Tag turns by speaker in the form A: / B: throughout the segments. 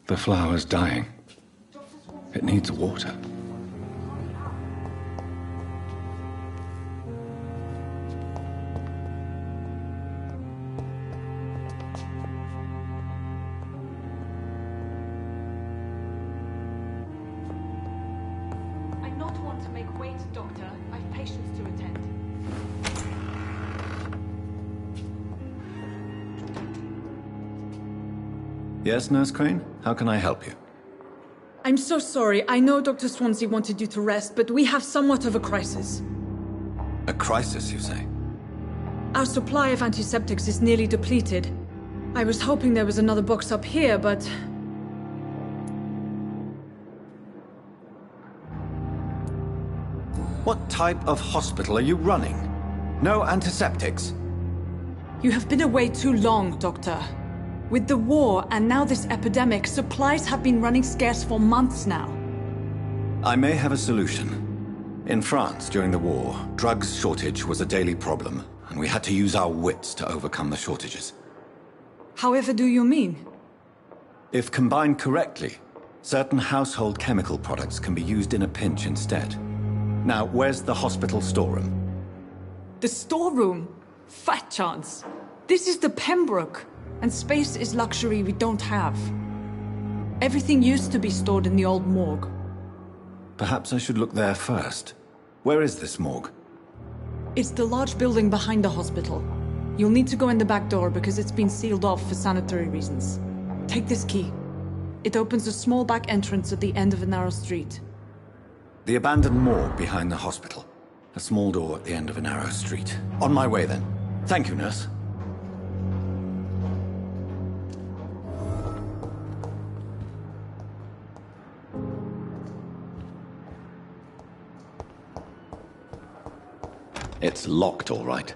A: The flower's dying. It needs water.
B: I not want to make wait, Doctor. I've patients to attend.
A: Yes, Nurse Crane? How can I help you?
B: I'm so sorry. I know Dr. Swansea wanted you to rest, but we have somewhat of a crisis.
A: A crisis, you say?
B: Our supply of antiseptics is nearly depleted. I was hoping there was another box up here, but...
A: What type of hospital are you running? No antiseptics?
B: You have been away too long, Doctor. With the war and now this epidemic, supplies have been running scarce for months now.
A: I may have a solution. In France, during the war, drugs shortage was a daily problem, and we had to use our wits to overcome the shortages.
B: However do you mean?
A: If combined correctly, certain household chemical products can be used in a pinch instead. Now, where's the hospital storeroom?
B: The storeroom? Fat chance. This is the Pembroke, and space is luxury we don't have. Everything used to be stored in the old morgue.
A: Perhaps I should look there first. Where is this morgue?
B: It's the large building behind the hospital. You'll need to go in the back door because it's been sealed off for sanitary reasons. Take this key. It opens a small back entrance at the end of a narrow street.
A: The abandoned morgue behind the hospital. A small door at the end of a narrow street. On my way then. Thank you, nurse. It's locked, all right.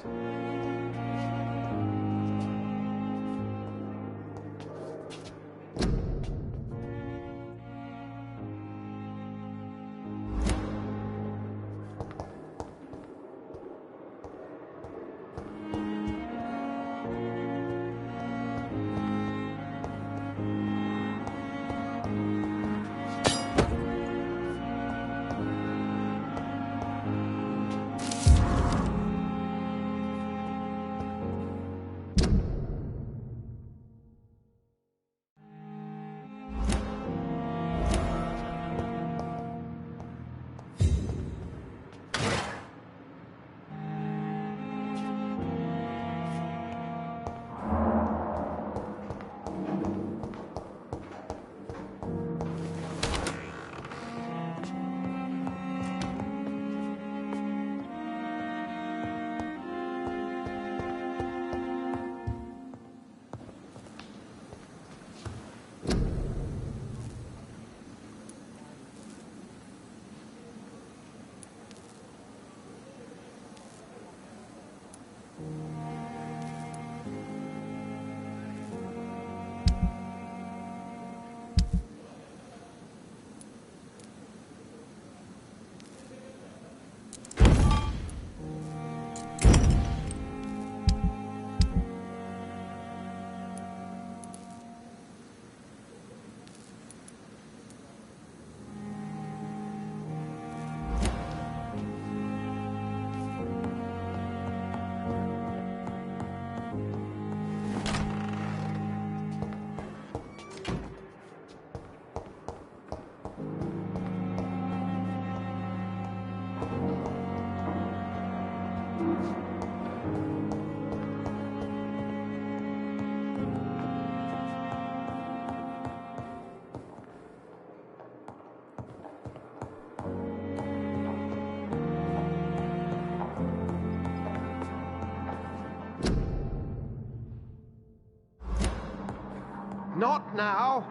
C: Not now.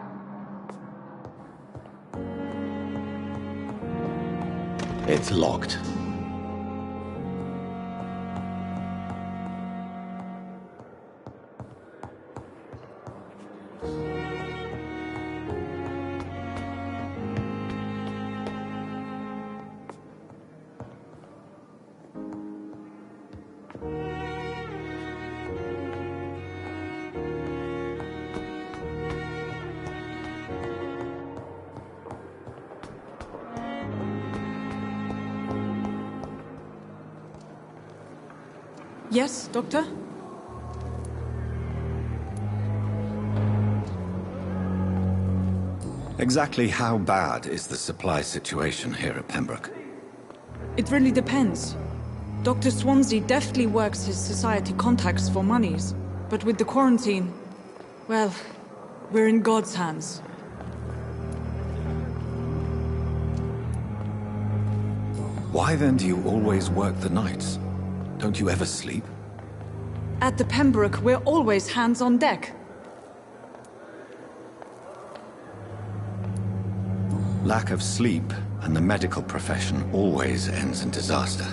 A: It's locked.
B: Yes, Doctor?
A: Exactly how bad is the supply situation here at Pembroke?
B: It really depends. Dr. Swansea deftly works his society contacts for monies, but with the quarantine, well, we're in God's hands.
A: Why then do you always work the nights? Don't you ever sleep?
B: At the Pembroke, we're always hands on deck.
A: Lack of sleep and the medical profession always ends in disaster.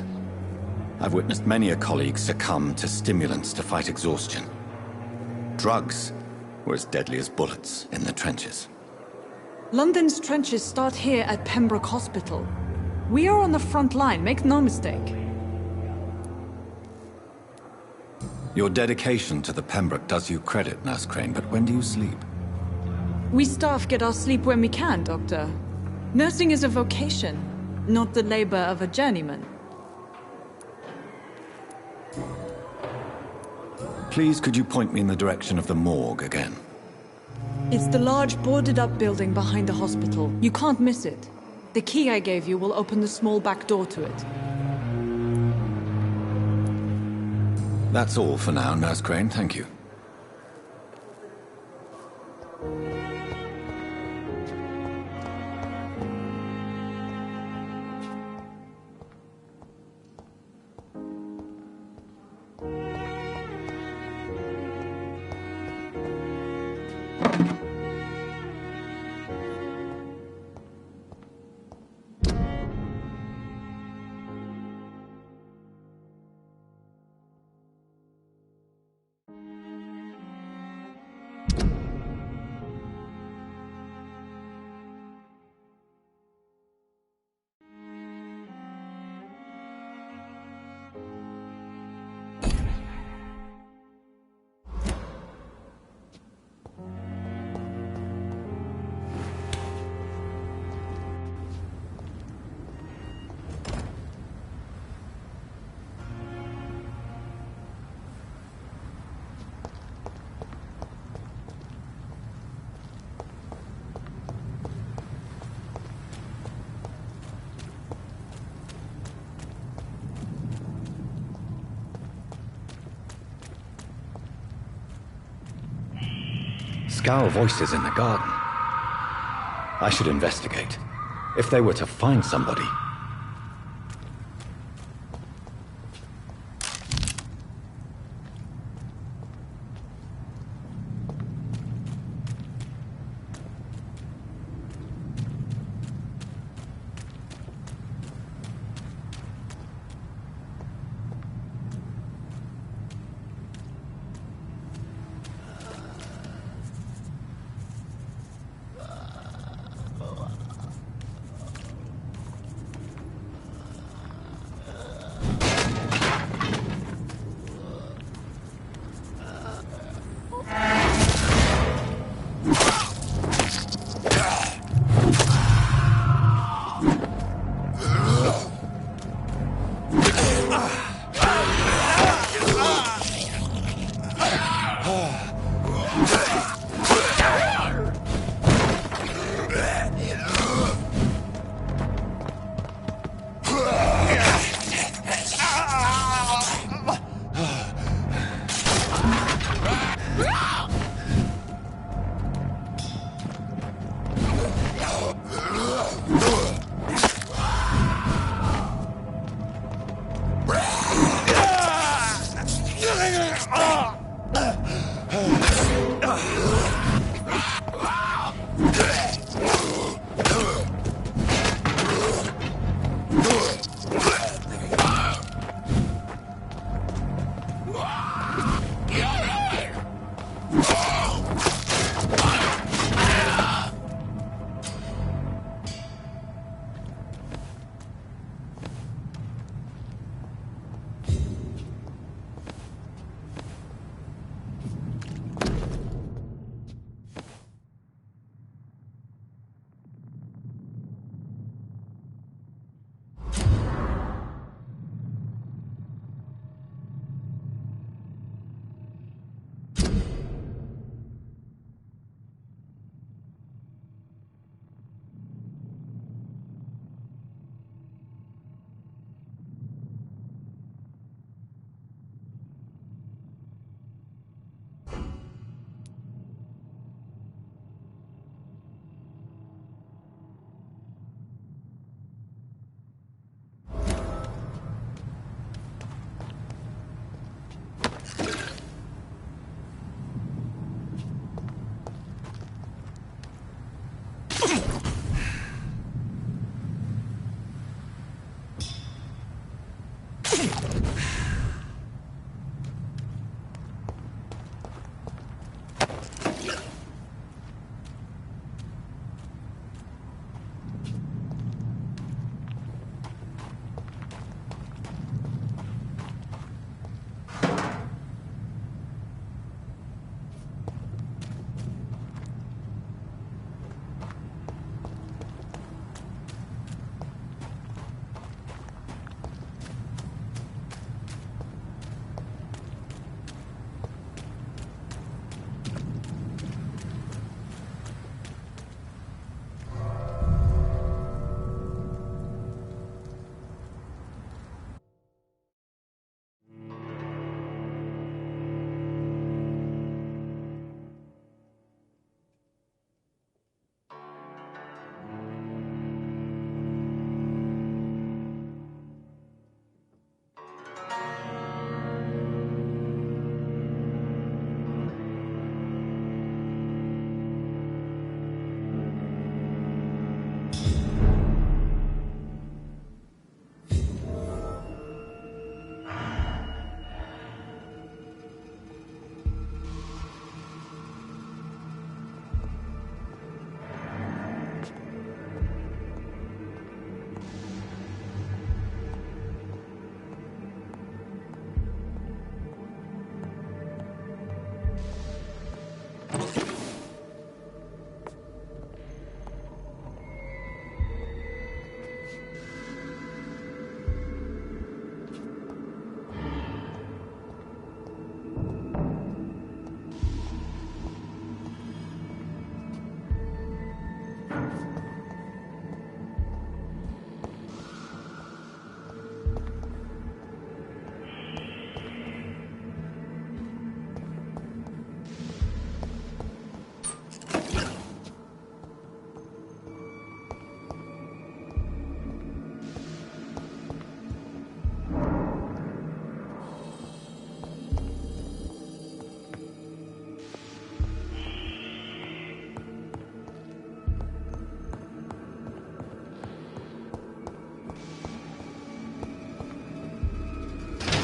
A: I've witnessed many a colleague succumb to stimulants to fight exhaustion. Drugs were as deadly as bullets in the trenches.
B: London's trenches start here at Pembroke Hospital. We are on the front line, make no mistake.
A: Your dedication to the Pembroke does you credit, Nurse Crane, but when do you sleep?
B: We staff get our sleep when we can, Doctor. Nursing is a vocation, not the labor of a journeyman.
A: Please, could you point me in the direction of the morgue again?
B: It's the large boarded-up building behind the hospital. You can't miss it. The key I gave you will open the small back door to it.
A: That's all for now, Nurse Crane, thank you. Scowl voices in the garden. I should investigate. If they were to find somebody.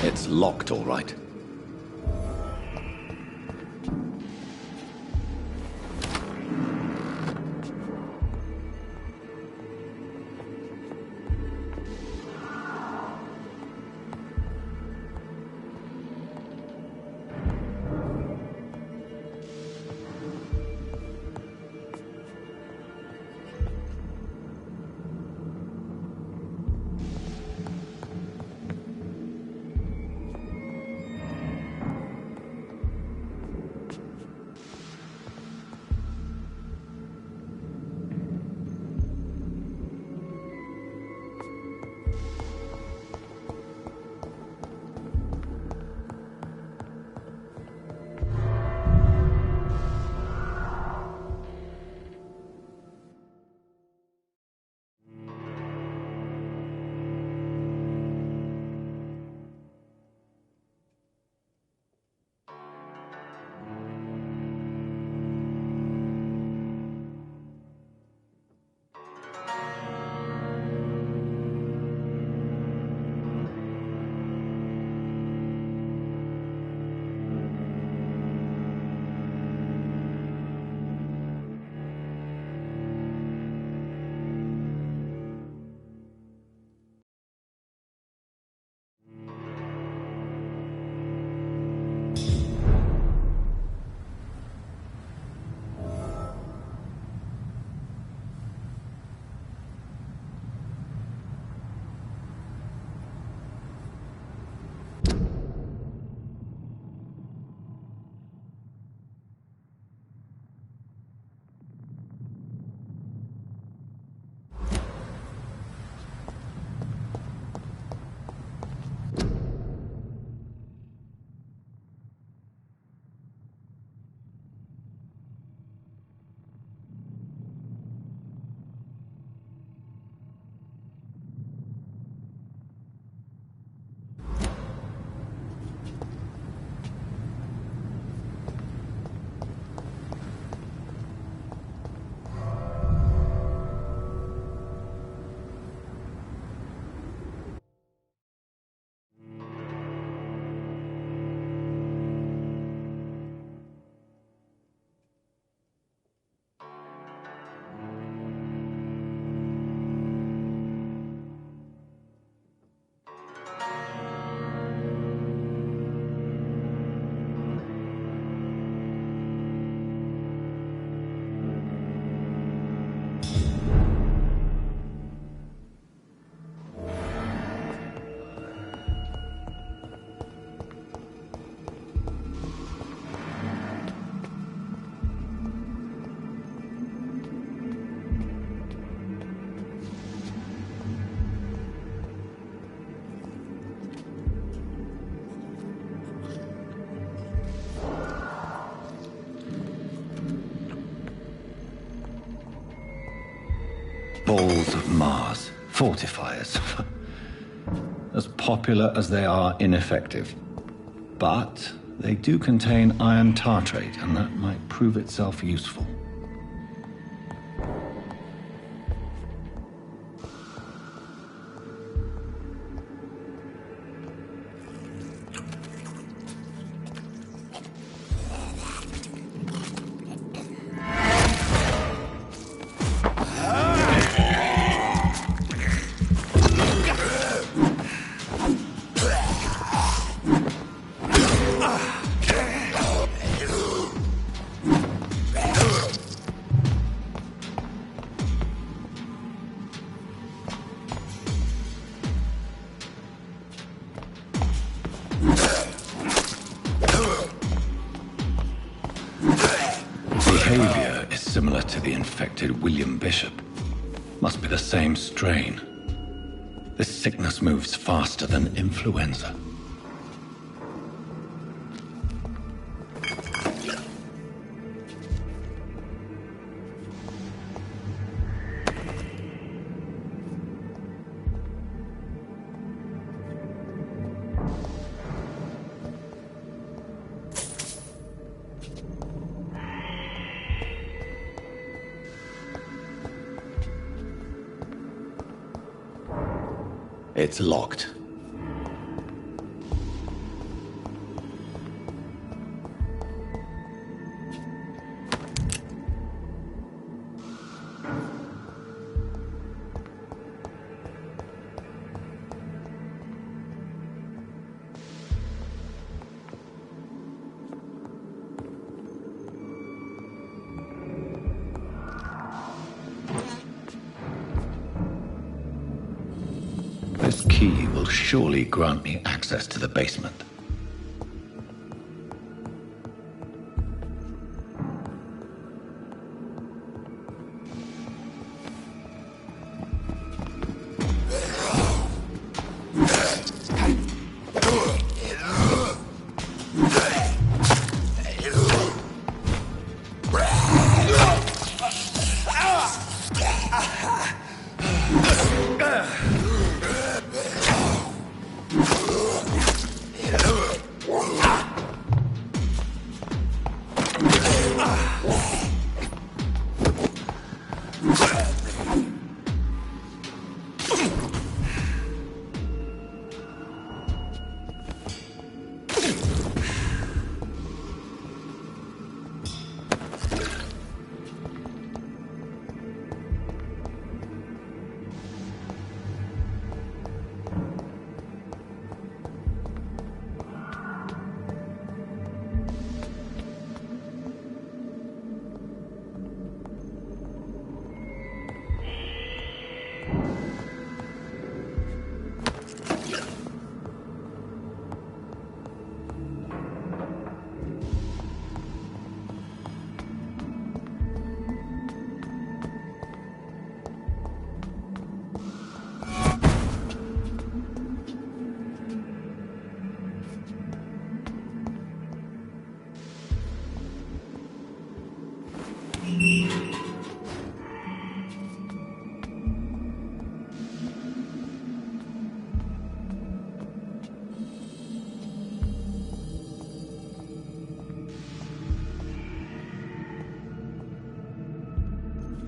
A: It's locked, all right. Balls of Mars. Fortifiers. As popular as they are ineffective. But they do contain iron tartrate, and that might prove itself useful. behavior is similar to the infected William Bishop. Must be the same strain. This sickness moves faster than influenza. It's locked. This key will surely grant me access to the basement.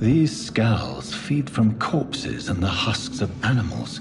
A: These skulls feed from corpses and the husks of animals.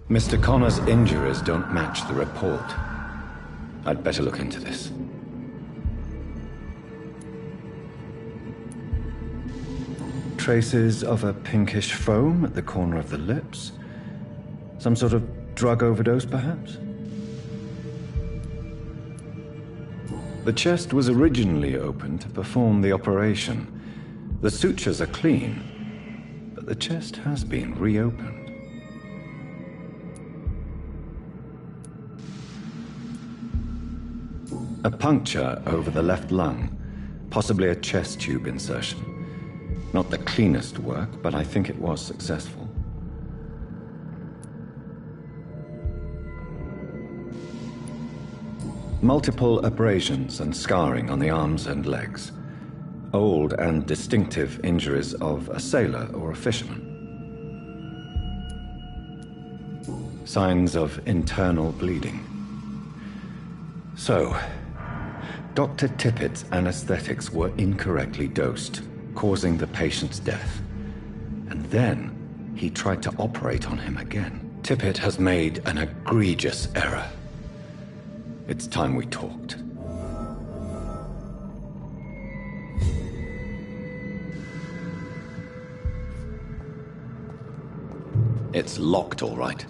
A: Mr. Connor's injuries don't match the report. I'd better look into this. Traces of a pinkish foam at the corner of the lips. Some sort of drug overdose, perhaps? The chest was originally opened to perform the operation. The sutures are clean, but the chest has been reopened. A puncture over the left lung, possibly a chest tube insertion. Not the cleanest work, but I think it was successful. Multiple abrasions and scarring on the arms and legs. Old and distinctive injuries of a sailor or a fisherman. Signs of internal bleeding. So, Dr. Tippett's anesthetics were incorrectly dosed, causing the patient's death. And then he tried to operate on him again. Tippett has made an egregious error. It's time we talked. It's locked, all right.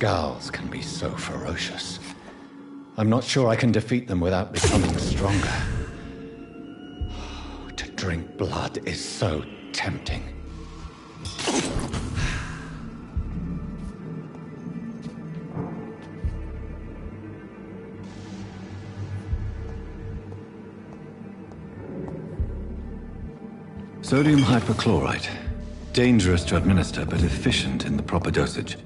A: Gals can be so ferocious. I'm not sure I can defeat them without becoming stronger. To drink blood is so tempting. Sodium hypochlorite. Dangerous to administer, but efficient in the proper dosage.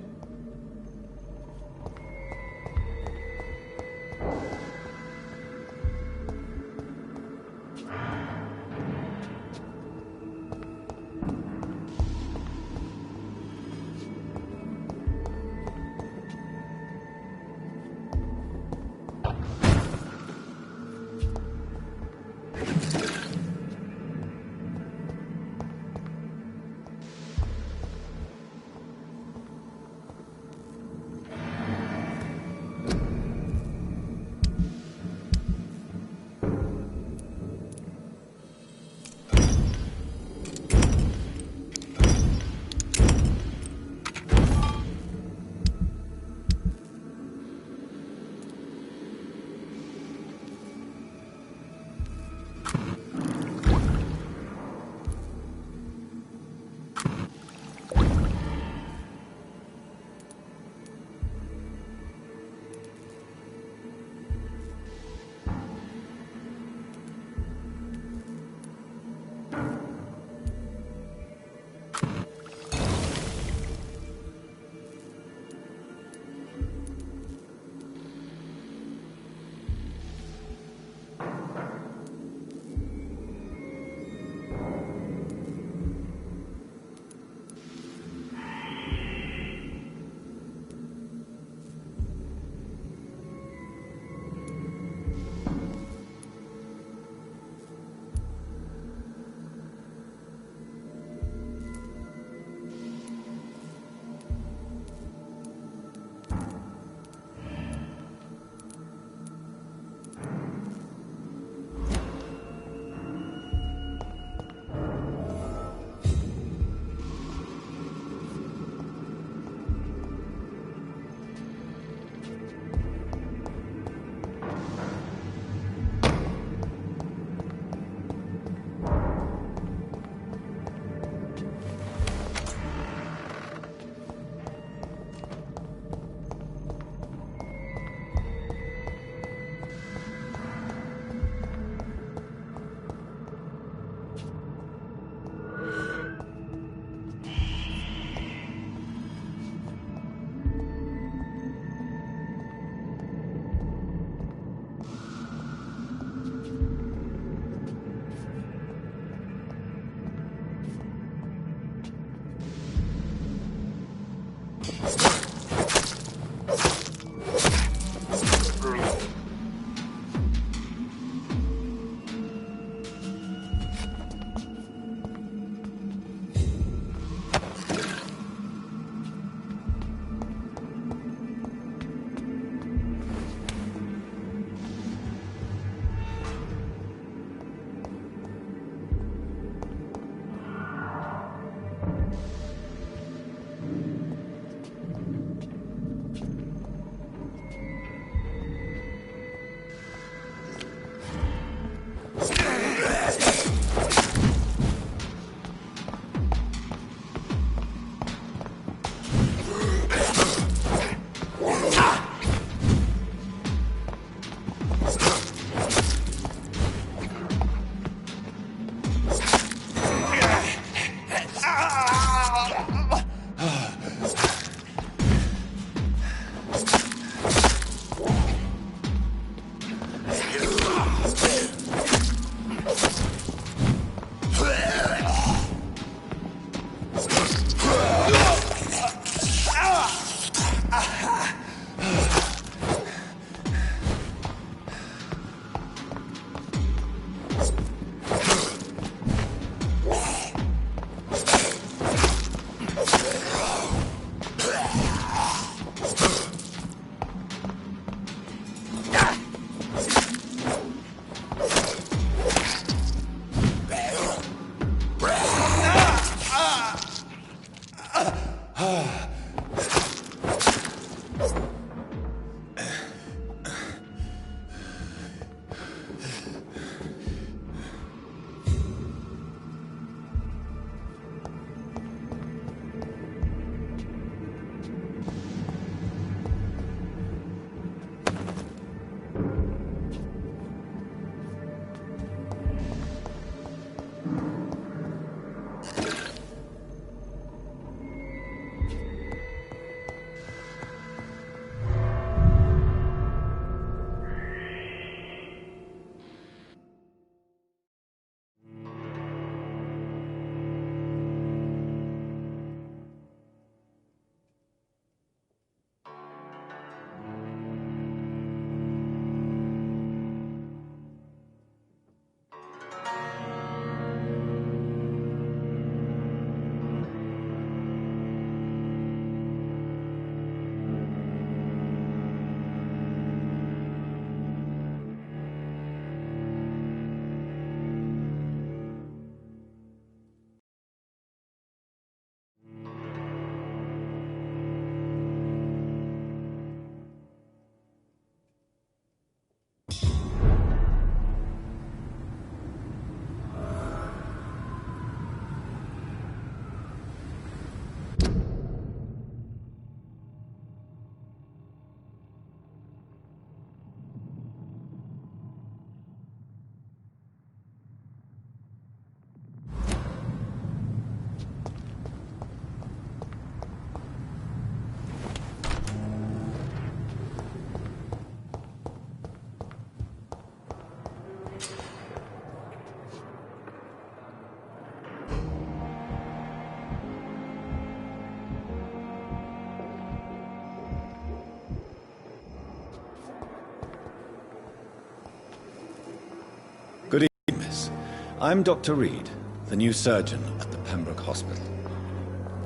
A: I'm Dr. Reed, the new surgeon at the Pembroke Hospital.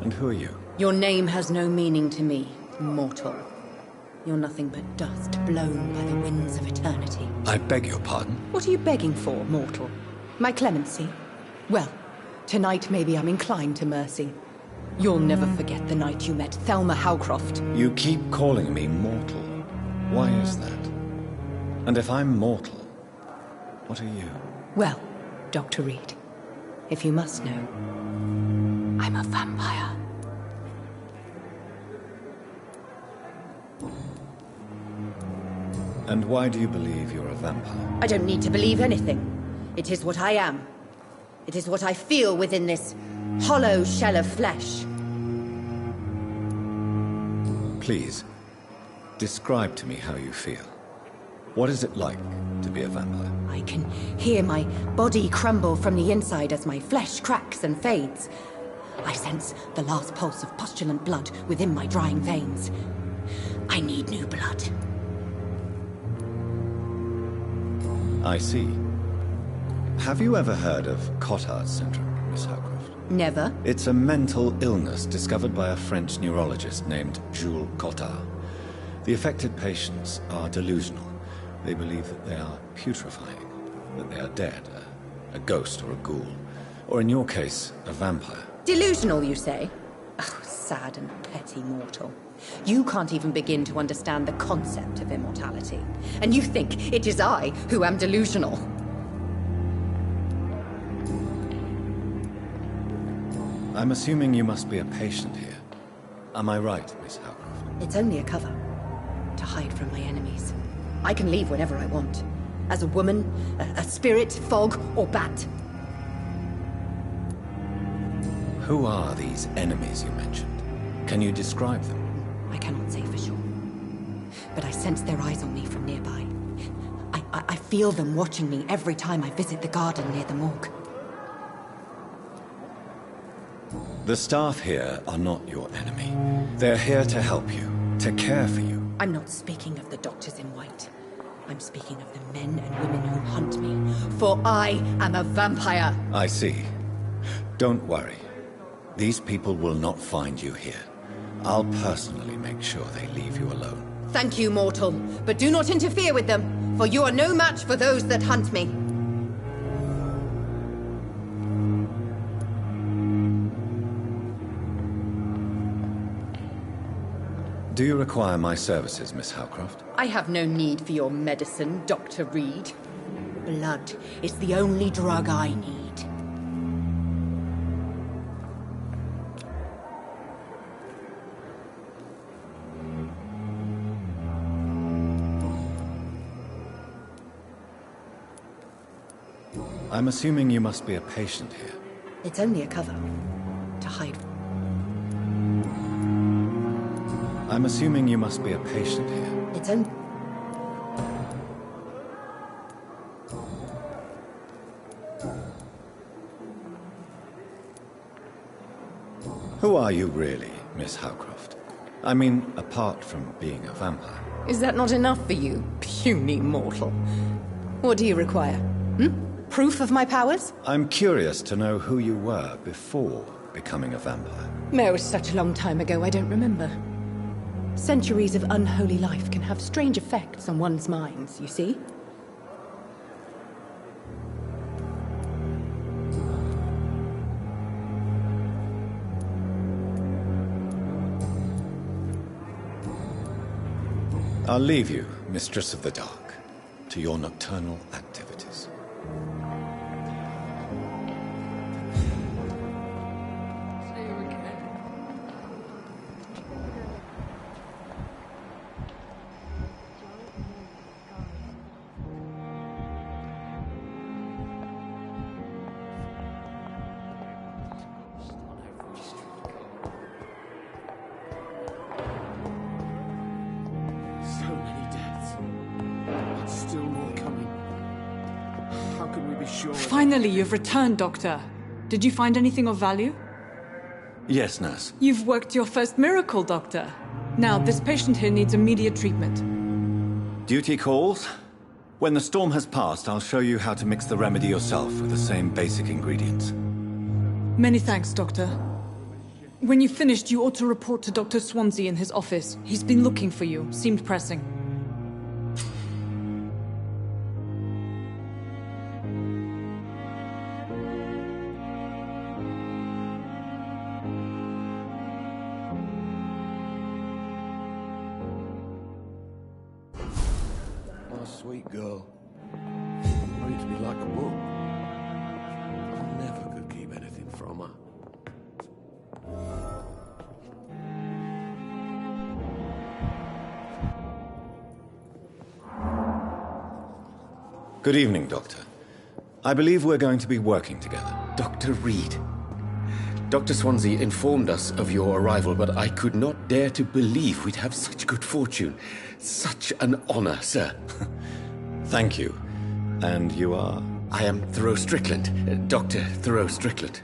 A: And who are you?
C: Your name has no meaning to me, mortal. You're nothing but dust blown by the winds of eternity.
A: I beg your pardon?
C: What are you begging for, mortal? My clemency? Well, tonight maybe I'm inclined to mercy. You'll never forget the night you met Thelma Howcroft.
A: You keep calling me mortal. Why is that? And if I'm mortal, what are you?
C: Well, Dr. Reed, if you must know, I'm a vampire.
A: And why do you believe you're a vampire?
C: I don't need to believe anything. It is what I am. It is what I feel within this hollow shell of flesh.
A: Please, describe to me how you feel. What is it like to be a vampire?
C: I can hear my body crumble from the inside as my flesh cracks and fades. I sense the last pulse of postulant blood within my drying veins. I need new blood.
A: I see. Have you ever heard of Cotard's syndrome, Miss Howcroft?
C: Never.
A: It's a mental illness discovered by a French neurologist named Jules Cotard. The affected patients are delusional. They believe that they are putrefying, that they are dead, a ghost or a ghoul, or in your case, a vampire.
C: Delusional, you say? Oh, sad and petty mortal. You can't even begin to understand the concept of immortality. And you think it is I who am delusional.
A: I'm assuming you must be a patient here. Am I right, Miss Howcroft?
C: It's only a cover. To hide from my enemies. I can leave whenever I want. As a woman, a spirit, fog, or bat.
A: Who are these enemies you mentioned? Can you describe them?
C: I cannot say for sure. But I sense their eyes on me from nearby. I feel them watching me every time I visit the garden near the morgue.
A: The staff here are not your enemy. They're here to help you, to care for you.
C: I'm not speaking of the doctors in white. I'm speaking of the men and women who hunt me. For I am a vampire.
A: I see. Don't worry. These people will not find you here. I'll personally make sure they leave you alone.
C: Thank you, mortal. But do not interfere with them, for you are no match for those that hunt me.
A: Do you require my services, Miss Howcroft?
C: I have no need for your medicine, Dr. Reed. Blood is the only drug I need.
A: I'm assuming you must be a patient here.
C: It's only a cover. To hide.
A: I'm assuming you must be a patient here.
C: It's only...
A: Who are you really, Miss Howcroft? I mean, apart from being a vampire.
C: Is that not enough for you, puny mortal? What do you require? Proof of my powers?
A: I'm curious to know who you were before becoming a vampire.
C: It was such a long time ago, I don't remember. Centuries of unholy life can have strange effects on one's minds, you see?
A: I'll leave you, Mistress of the Dark, to your nocturnal activities.
B: Finally, you've returned, Doctor. Did you find anything of value?
A: Yes, nurse.
B: You've worked your first miracle, Doctor. Now, this patient here needs immediate treatment.
A: Duty calls? When the storm has passed, I'll show you how to mix the remedy yourself with the same basic ingredients.
B: Many thanks, Doctor. When you've finished, you ought to report to Dr. Swansea in his office. He's been looking for you. Seemed pressing.
D: My sweet girl. Reads me like a book. I never could keep anything from her.
A: Good evening, Doctor. I believe we're going to be working together.
E: Dr. Reed. Dr. Swansea informed us of your arrival, but I could not dare to believe we'd have such good fortune. Such an honor, sir.
A: Thank you. And you are?
E: I am Thoreau Strickland, Dr. Thoreau Strickland.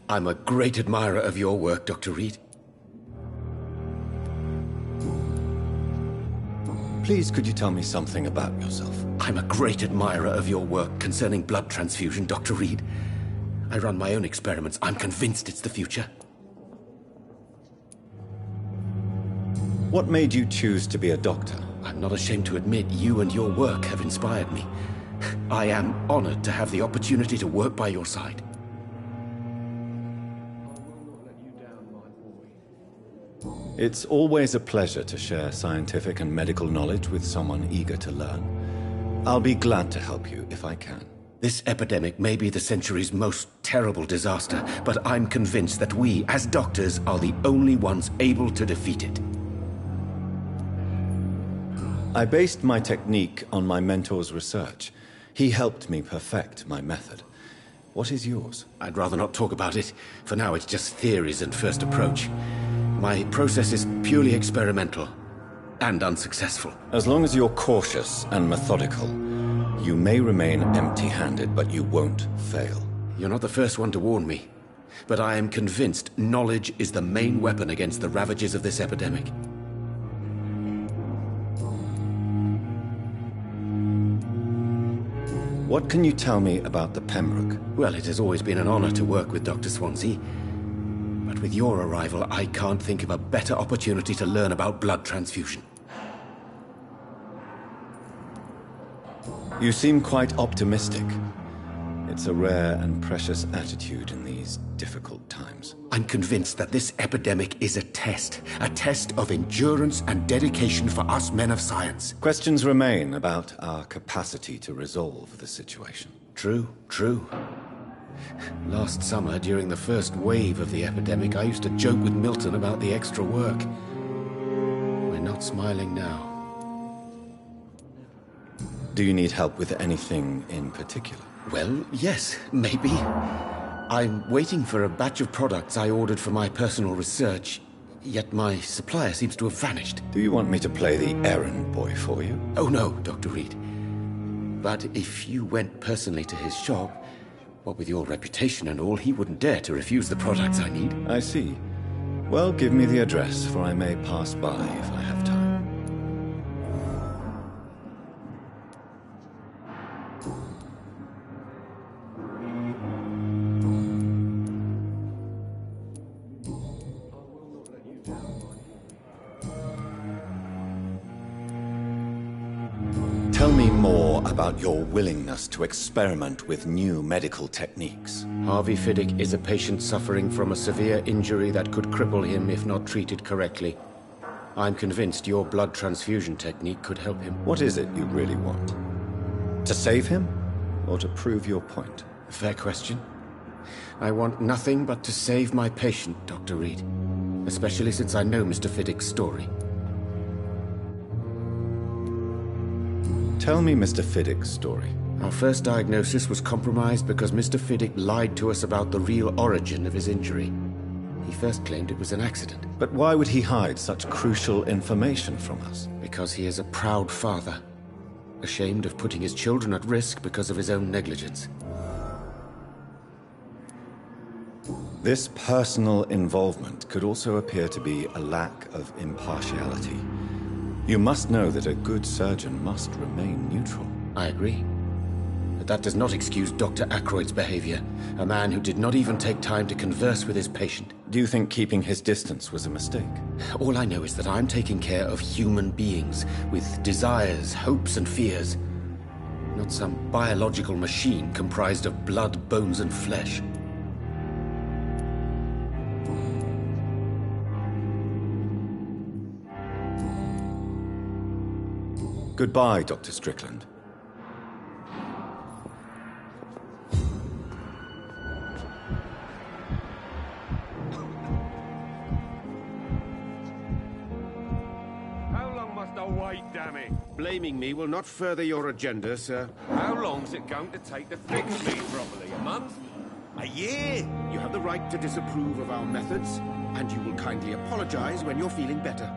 E: I'm a great admirer of your work, Dr. Reed.
A: Please, could you tell me something about yourself?
E: I'm a great admirer of your work concerning blood transfusion, Dr. Reed. I run my own experiments. I'm convinced it's the future.
A: What made you choose to be a doctor?
E: I'm not ashamed to admit you and your work have inspired me. I am honored to have the opportunity to work by your side.
A: It's always a pleasure to share scientific and medical knowledge with someone eager to learn. I'll be glad to help you if I can.
E: This epidemic may be the century's most terrible disaster, but I'm convinced that we, as doctors, are the only ones able to defeat it.
A: I based my technique on my mentor's research. He helped me perfect my method. What is yours?
E: I'd rather not talk about it. For now, it's just theories and first approach. My process is purely experimental and unsuccessful.
A: As long as you're cautious and methodical, you may remain empty-handed, but you won't fail.
E: You're not the first one to warn me, but I am convinced knowledge is the main weapon against the ravages of this epidemic.
A: What can you tell me about the Pembroke?
E: Well, it has always been an honor to work with Dr. Swansea. But with your arrival, I can't think of a better opportunity to learn about blood transfusion.
A: You seem quite optimistic. It's a rare and precious attitude in these difficult times.
E: I'm convinced that this epidemic is a test of endurance and dedication for us men of science.
A: Questions remain about our capacity to resolve the situation.
E: True. Last summer, during the first wave of the epidemic, I used to joke with Milton about the extra work. We're not smiling now.
A: Do you need help with anything in particular?
E: Well, yes, maybe. I'm waiting for a batch of products I ordered for my personal research, yet my supplier seems to have vanished.
A: Do you want me to play the errand boy for you?
E: Oh no, Dr. Reed. But if you went personally to his shop, what with your reputation and all, he wouldn't dare to refuse the products I need.
A: I see. Well, give me the address, for I may pass by if I have time. Tell me more about your willingness to experiment with new medical techniques.
E: Harvey Fiddick is a patient suffering from a severe injury that could cripple him if not treated correctly. I'm convinced your blood transfusion technique could help him.
A: What is it you really want? To save him, or to prove your point?
E: Fair question. I want nothing but to save my patient, Dr. Reed. Especially since I know Mr. Fiddick's story.
A: Tell me Mr. Fiddick's story.
E: Our first diagnosis was compromised because Mr. Fiddick lied to us about the real origin of his injury. He first claimed it was an accident.
A: But why would he hide such crucial information from us?
E: Because he is a proud father, ashamed of putting his children at risk because of his own negligence.
A: This personal involvement could also appear to be a lack of impartiality. You must know that a good surgeon must remain neutral.
E: I agree. But that does not excuse Dr. Ackroyd's behavior. A man who did not even take time to converse with his patient.
A: Do you think keeping his distance was a mistake?
E: All I know is that I'm taking care of human beings with desires, hopes, and fears. Not some biological machine comprised of blood, bones, and flesh.
A: Goodbye, Dr. Strickland.
F: How long must I wait, damn it?
D: Blaming me will not further your agenda, sir.
F: How long's it going to take to fix me properly? A month? A year?
D: You have the right to disapprove of our methods, and you will kindly apologize when you're feeling better.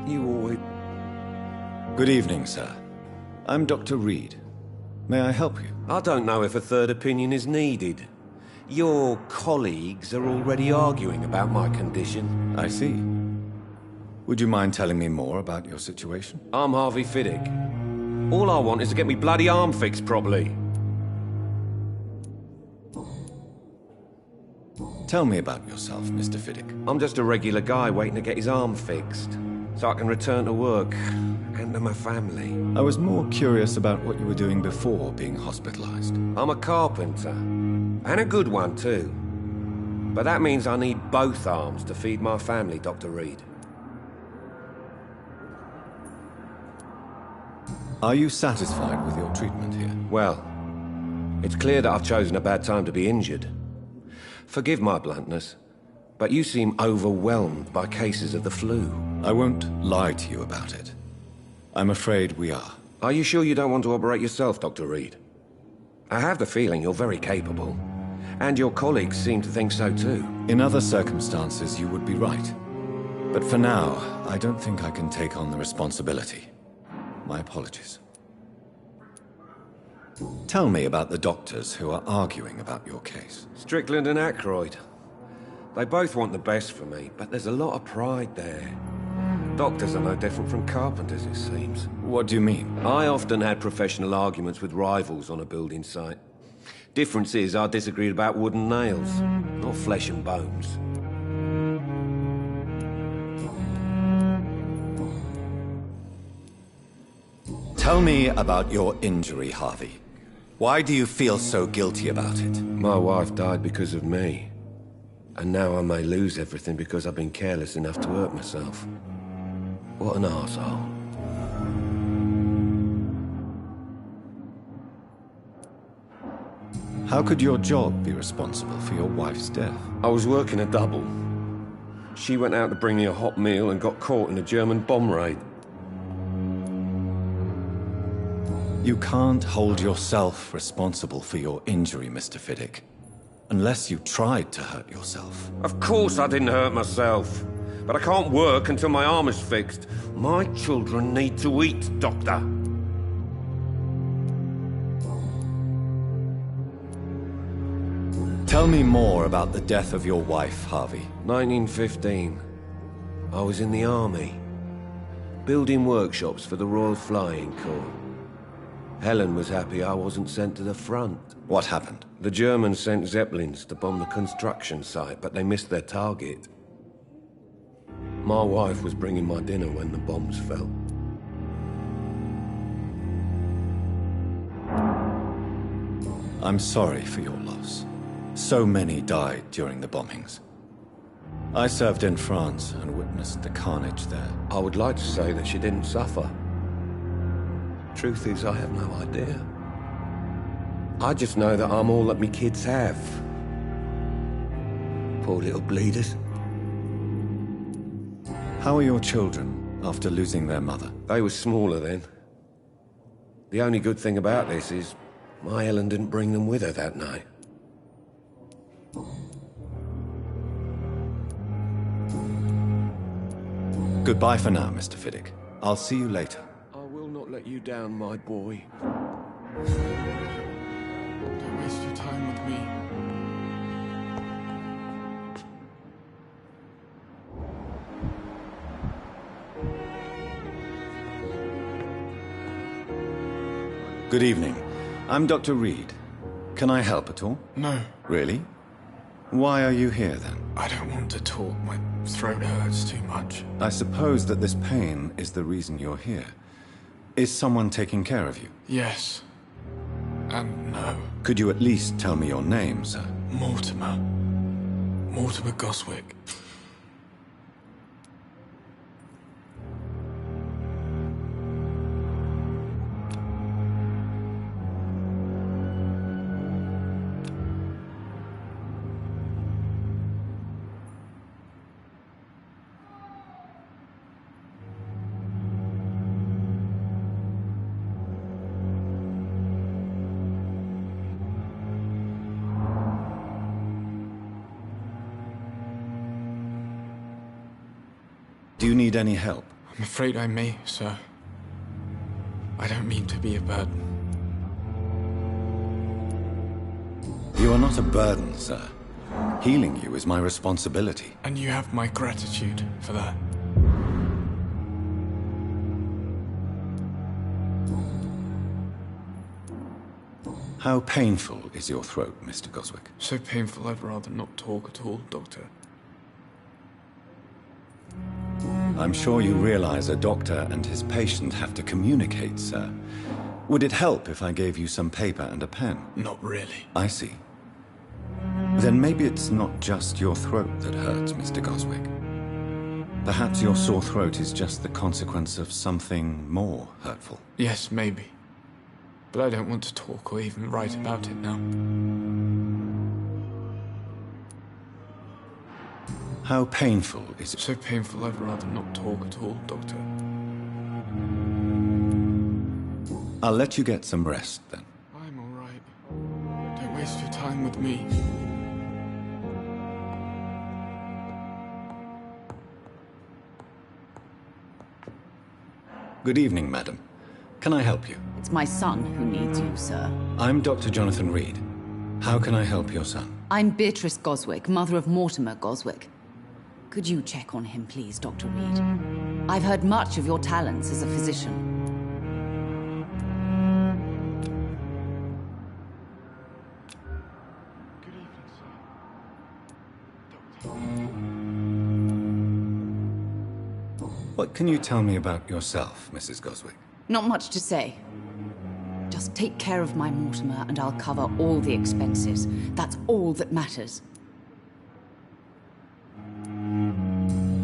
F: You always...
A: Good evening, sir. I'm Dr. Reed. May I help you?
F: I don't know if a third opinion is needed. Your colleagues are already arguing about my condition.
A: I see. Would you mind telling me more about your situation?
F: I'm Harvey Fiddick. All I want is to get me bloody arm fixed properly.
A: Tell me about yourself, Mr. Fiddick.
F: I'm just a regular guy waiting to get his arm fixed, so I can return to work and to my family.
A: I was more curious about what you were doing before being hospitalized.
F: I'm a carpenter, and a good one too. But that means I need both arms to feed my family, Dr. Reed.
A: Are you satisfied with your treatment here?
F: Well, it's clear that I've chosen a bad time to be injured. Forgive my bluntness, but you seem overwhelmed by cases of the flu.
A: I won't lie to you about it. I'm afraid we are.
F: Are you sure you don't want to operate yourself, Dr. Reed? I have the feeling you're very capable, and your colleagues seem to think so too.
A: In other circumstances, you would be right. But for now, I don't think I can take on the responsibility. My apologies. Tell me about the doctors who are arguing about your case.
F: Strickland and Ackroyd. They both want the best for me, but there's a lot of pride there. Doctors are no different from carpenters, it seems.
A: What do you mean?
F: I often had professional arguments with rivals on a building site. Difference is, I disagreed about wooden nails, not flesh and bones.
A: Tell me about your injury, Harvey. Why do you feel so guilty about it?
F: My wife died because of me. And now I may lose everything because I've been careless enough to hurt myself. What an arsehole.
A: How could your job be responsible for your wife's death?
F: I was working a double. She went out to bring me a hot meal and got caught in a German bomb raid.
A: You can't hold yourself responsible for your injury, Mr. Fiddick. Unless you tried to hurt yourself.
F: Of course I didn't hurt myself. But I can't work until my arm is fixed. My children need to eat, Doctor.
A: Tell me more about the death of your wife, Harvey.
F: 1915. I was in the army. Building workshops for the Royal Flying Corps. Helen was happy I wasn't sent to the front.
A: What happened?
F: The Germans sent Zeppelins to bomb the construction site, but they missed their target. My wife was bringing my dinner when the bombs fell.
A: I'm sorry for your loss. So many died during the bombings. I served in France and witnessed the carnage there.
F: I would like to say that she didn't suffer. Truth is, I have no idea. I just know that I'm all that me kids have. Poor little bleeders.
A: How are your children after losing their mother?
F: They were smaller then. The only good thing about this is my Helen didn't bring them with her that night.
A: Goodbye for now, Mr. Fiddick. I'll see you later.
F: I will not let you down, my boy.
G: Don't waste your time with me.
A: Good evening. I'm Dr. Reed. Can I help at all?
G: No,
A: Really? Why are you here, then?
G: I don't want to talk. My throat hurts too much.
A: I suppose that this pain is the reason you're here. Is someone taking care of you?
G: Yes. And no.
A: Could you at least tell me your name, sir?
G: Mortimer. Mortimer Goswick.
A: Do you need any help?
G: I'm afraid I may, sir. I don't mean to be a burden.
A: You are not a burden, sir. Healing you is my responsibility.
G: And you have my gratitude for that.
A: How painful is your throat, Mr. Goswick?
G: So painful I'd rather not talk at all, Doctor.
A: I'm sure you realize a doctor and his patient have to communicate, sir. Would it help if I gave you some paper and a pen?
G: Not really.
A: I see. Then maybe it's not just your throat that hurts, Mr. Goswick. Perhaps your sore throat is just the consequence of something more hurtful.
G: Yes, maybe. But I don't want to talk or even write about it now.
A: How painful is it?
G: So painful I'd rather not talk at all, Doctor.
A: I'll let you get some rest, then.
G: I'm all right. Don't waste your time with me.
A: Good evening, madam. Can I help you?
H: It's my son who needs you, sir.
A: I'm Dr. Jonathan Reed. How can I help your son?
H: I'm Beatrice Goswick, mother of Mortimer Goswick. Could you check on him, please, Dr. Reed? I've heard much of your talents as a physician.
G: Good evening, sir. Doctor.
A: What can you tell me about yourself, Mrs. Goswick?
H: Not much to say. Just take care of my Mortimer and I'll cover all the expenses. That's all that matters.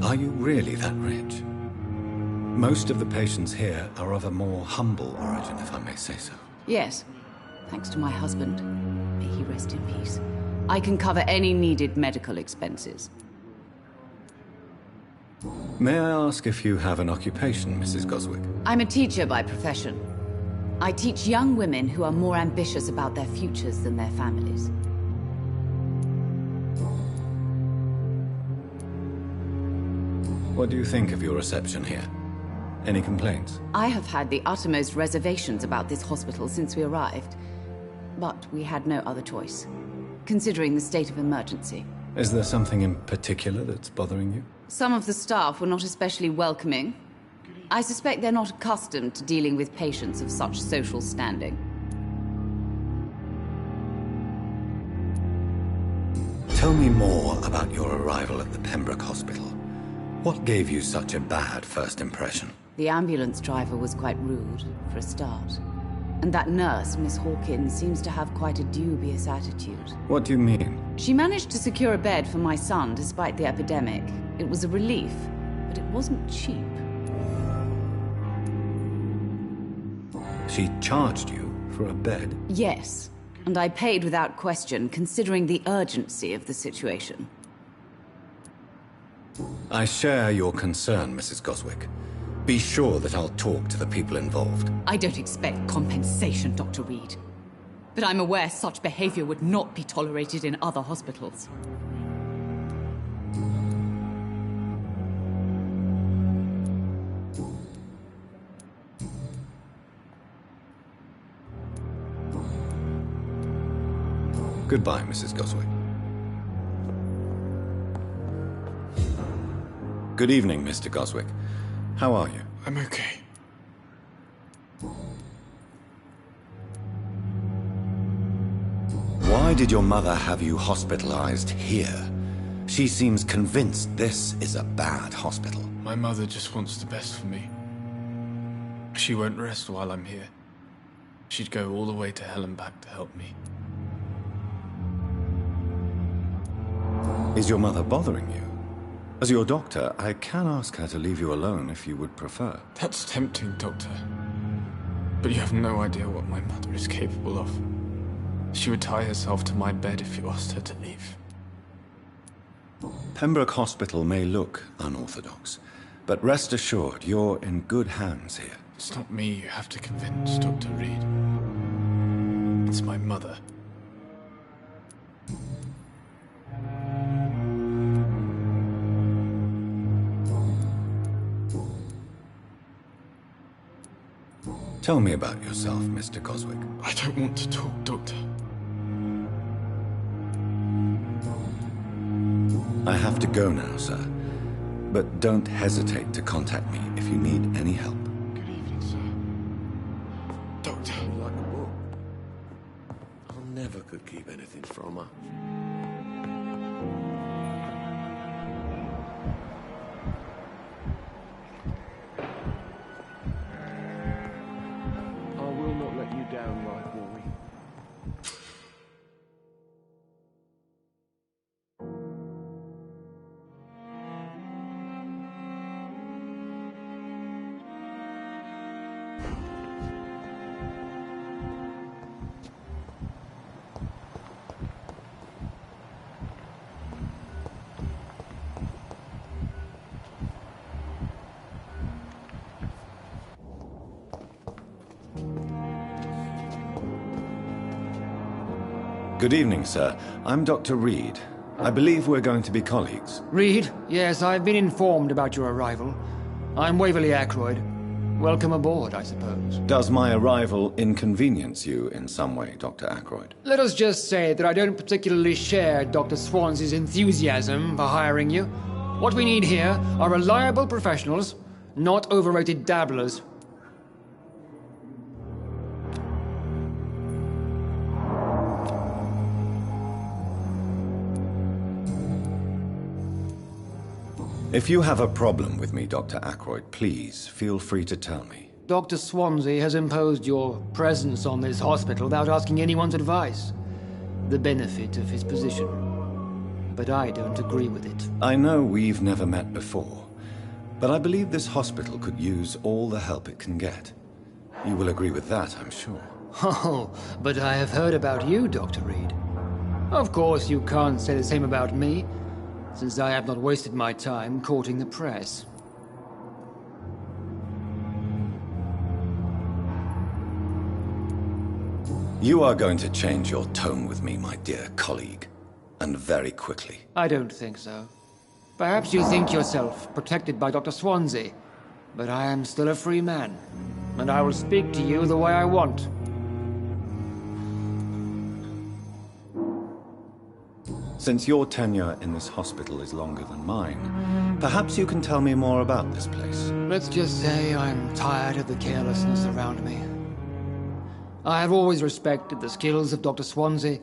A: Are you really that rich? Most of the patients here are of a more humble origin, if I may say so.
H: Yes, thanks to my husband. May he rest in peace. I can cover any needed medical expenses.
A: May I ask if you have an occupation, Mrs. Goswick?
H: I'm a teacher by profession. I teach young women who are more ambitious about their futures than their families.
A: What do you think of your reception here? Any complaints?
H: I have had the uttermost reservations about this hospital since we arrived. But we had no other choice, considering the state of emergency.
A: Is there something in particular that's bothering you?
H: Some of the staff were not especially welcoming. I suspect they're not accustomed to dealing with patients of such social standing.
A: Tell me more about your arrival at the Pembroke Hospital. What gave you such a bad first impression?
H: The ambulance driver was quite rude, for a start. And that nurse, Miss Hawkins, seems to have quite a dubious attitude.
A: What do you mean?
H: She managed to secure a bed for my son despite the epidemic. It was a relief, but it wasn't cheap.
A: She charged you for a bed?
H: Yes, and I paid without question, considering the urgency of the situation.
A: I share your concern, Mrs. Goswick. Be sure that I'll talk to the people involved.
H: I don't expect compensation, Dr. Reed. But I'm aware such behavior would not be tolerated in other hospitals.
A: Goodbye, Mrs. Goswick. Good evening, Mr. Goswick. How are you?
G: I'm okay.
A: Why did your mother have you hospitalized here? She seems convinced this is a bad hospital.
G: My mother just wants the best for me. She won't rest while I'm here. She'd go all the way to hell and back to help me.
A: Is your mother bothering you? As your doctor, I can ask her to leave you alone if you would prefer.
G: That's tempting, Doctor. But you have no idea what my mother is capable of. She would tie herself to my bed if you asked her to leave.
A: Pembroke Hospital may look unorthodox, but rest assured you're in good hands here.
G: It's not me you have to convince, Dr. Reed. It's my mother.
A: Tell me about yourself, Mr. Coswick.
G: I don't want to talk, Doctor.
A: I have to go now, sir. But don't hesitate to contact me if you need any help.
G: Good evening, sir. Doctor.
D: Like a book. I never could keep anything from her. I will not let you down, right boy.
A: Good evening, sir. I'm Dr. Reed. I believe we're going to be colleagues.
I: Reed? Yes, I've been informed about your arrival. I'm Waverly Ackroyd. Welcome aboard, I suppose.
A: Does my arrival inconvenience you in some way, Dr. Ackroyd?
I: Let us just say that I don't particularly share Dr. Swansea's enthusiasm for hiring you. What we need here are reliable professionals, not overrated dabblers.
A: If you have a problem with me, Dr. Ackroyd, please feel free to tell me.
I: Dr. Swansea has imposed your presence on this hospital without asking anyone's advice. The benefit of his position. But I don't agree with it.
A: I know we've never met before, but I believe this hospital could use all the help it can get. You will agree with that, I'm sure.
I: Oh, but I have heard about you, Dr. Reed. Of course, you can't say the same about me, since I have not wasted my time courting the press.
A: You are going to change your tone with me, my dear colleague, and very quickly.
I: I don't think so. Perhaps you think yourself protected by Dr. Swansea, but I am still a free man, and I will speak to you the way I want.
A: Since your tenure in this hospital is longer than mine, perhaps you can tell me more about this place.
I: Let's just say I'm tired of the carelessness around me. I have always respected the skills of Dr. Swansea,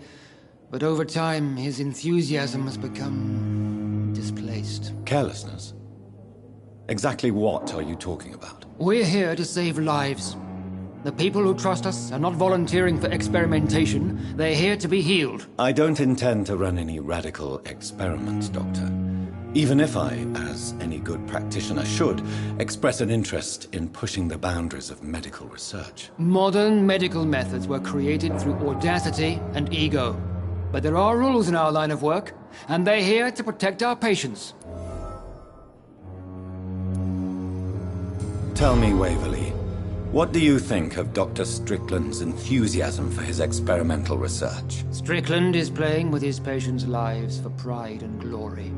I: but over time his enthusiasm has become displaced.
A: Carelessness? Exactly what are you talking about?
I: We're here to save lives. The people who trust us are not volunteering for experimentation. They're here to be healed.
A: I don't intend to run any radical experiments, Doctor. Even if I, as any good practitioner should, express an interest in pushing the boundaries of medical research.
I: Modern medical methods were created through audacity and ego. But there are rules in our line of work, and they're here to protect our patients.
A: Tell me, Waverly, what do you think of Dr. Strickland's enthusiasm for his experimental research?
I: Strickland is playing with his patients' lives for pride and glory.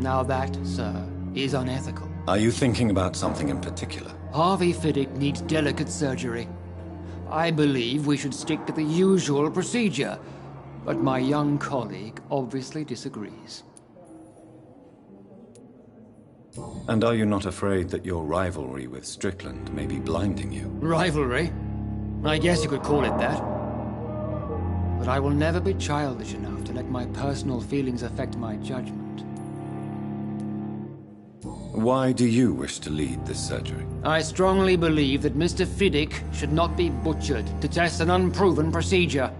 I: Now that, sir, is unethical.
A: Are you thinking about something in particular?
I: Harvey Fiddick needs delicate surgery. I believe we should stick to the usual procedure, but my young colleague obviously disagrees.
A: And are you not afraid that your rivalry with Strickland may be blinding you?
I: Rivalry? I guess you could call it that. but I will never be childish enough to let my personal feelings affect my judgment.
A: Why do you wish to lead this surgery?
I: I strongly believe that Mr. Fiddick should not be butchered to test an unproven procedure.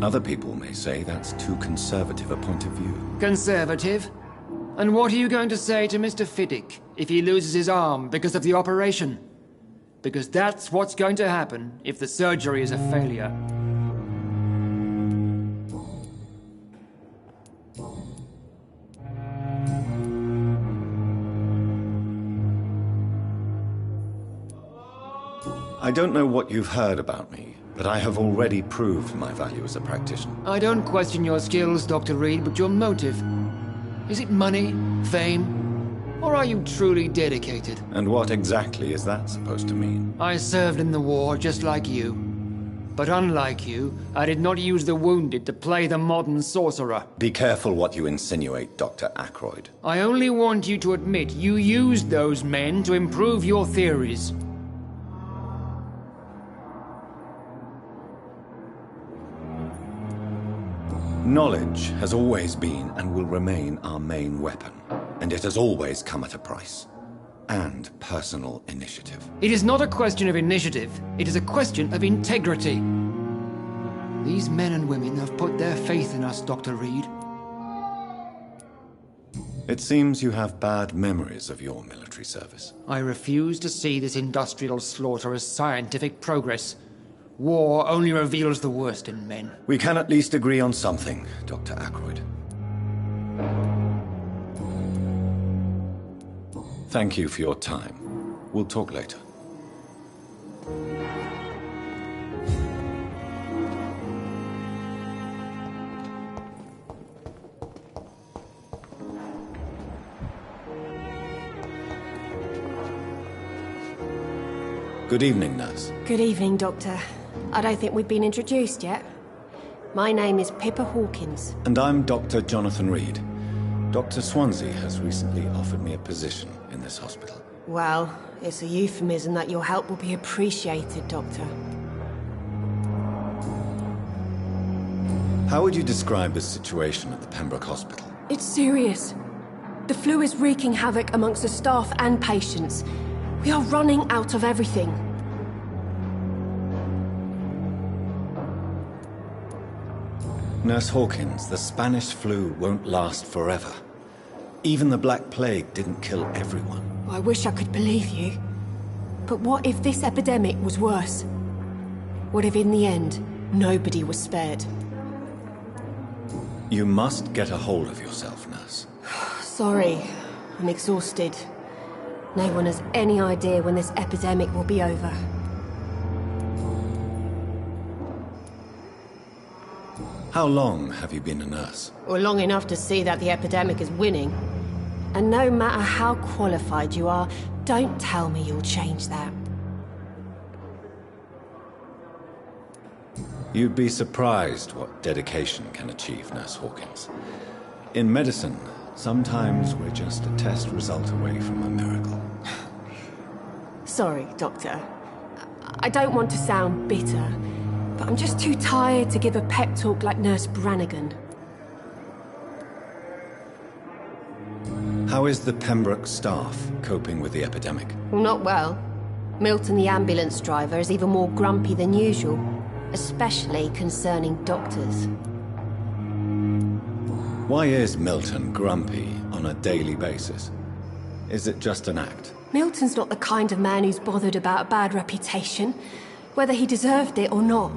A: Other people may say that's too conservative a point of view.
I: Conservative? And what are you going to say to Mr. Fiddick if he loses his arm because of the operation? Because that's what's going to happen if the surgery is a failure.
A: I don't know what you've heard about me, but I have already proved my value as a practitioner.
I: I don't question your skills, Dr. Reed, but your motive. Is it money, fame, or are you truly dedicated?
A: And what exactly is that supposed to mean?
I: I served in the war just like you. But unlike you, I did not use the wounded to play the modern sorcerer.
A: Be careful what you insinuate, Dr. Ackroyd.
I: I only want you to admit you used those men to improve your theories.
A: Knowledge has always been and will remain our main weapon, and it has always come at a price. And personal initiative.
I: It is not a question of initiative, it is a question of integrity. These men and women have put their faith in us, Dr. Reed.
A: It seems you have bad memories of your military service.
I: I refuse to see this industrial slaughter as scientific progress. War only reveals the worst in men.
A: We can at least agree on something, Dr. Ackroyd. Thank you for your time. We'll talk later. Good evening, nurse.
J: Good evening, Doctor. I don't think we've been introduced yet. My name is Pippa Hawkins.
A: And I'm Dr. Jonathan Reed. Dr. Swansea has recently offered me a position in this hospital.
J: Well, it's a euphemism that your help will be appreciated, Doctor.
A: How would you describe the situation at the Pembroke Hospital?
J: It's serious. The flu is wreaking havoc amongst the staff and patients. We are running out of everything.
A: Nurse Hawkins, the Spanish flu won't last forever. Even the Black Plague didn't kill everyone.
J: I wish I could believe you. But what if this epidemic was worse? What if in the end, nobody was spared?
A: You must get a hold of yourself, nurse.
J: Sorry, I'm exhausted. No one has any idea when this epidemic will be over.
A: How long have you been a nurse?
J: Or long enough to see that the epidemic is winning. And no matter how qualified you are, don't tell me you'll change that.
A: You'd be surprised what dedication can achieve, Nurse Hawkins. In medicine, sometimes we're just a test result away from a miracle.
J: Sorry, Doctor. I don't want to sound bitter, but I'm just too tired to give a pep talk like Nurse Brannigan.
A: How is the Pembroke staff coping with the epidemic?
J: Well, not well. Milton, the ambulance driver, is even more grumpy than usual, especially concerning doctors.
A: Why is Milton grumpy on a daily basis? Is it just an act?
J: Milton's not the kind of man who's bothered about a bad reputation, whether he deserved it or not.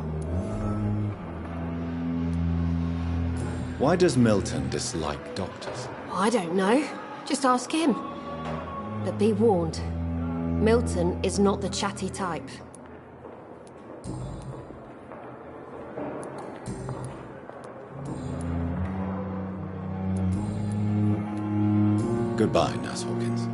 A: Why does Milton dislike doctors?
J: I don't know. Just ask him. But be warned, Milton is not the chatty type.
A: Goodbye, Nurse Hawkins.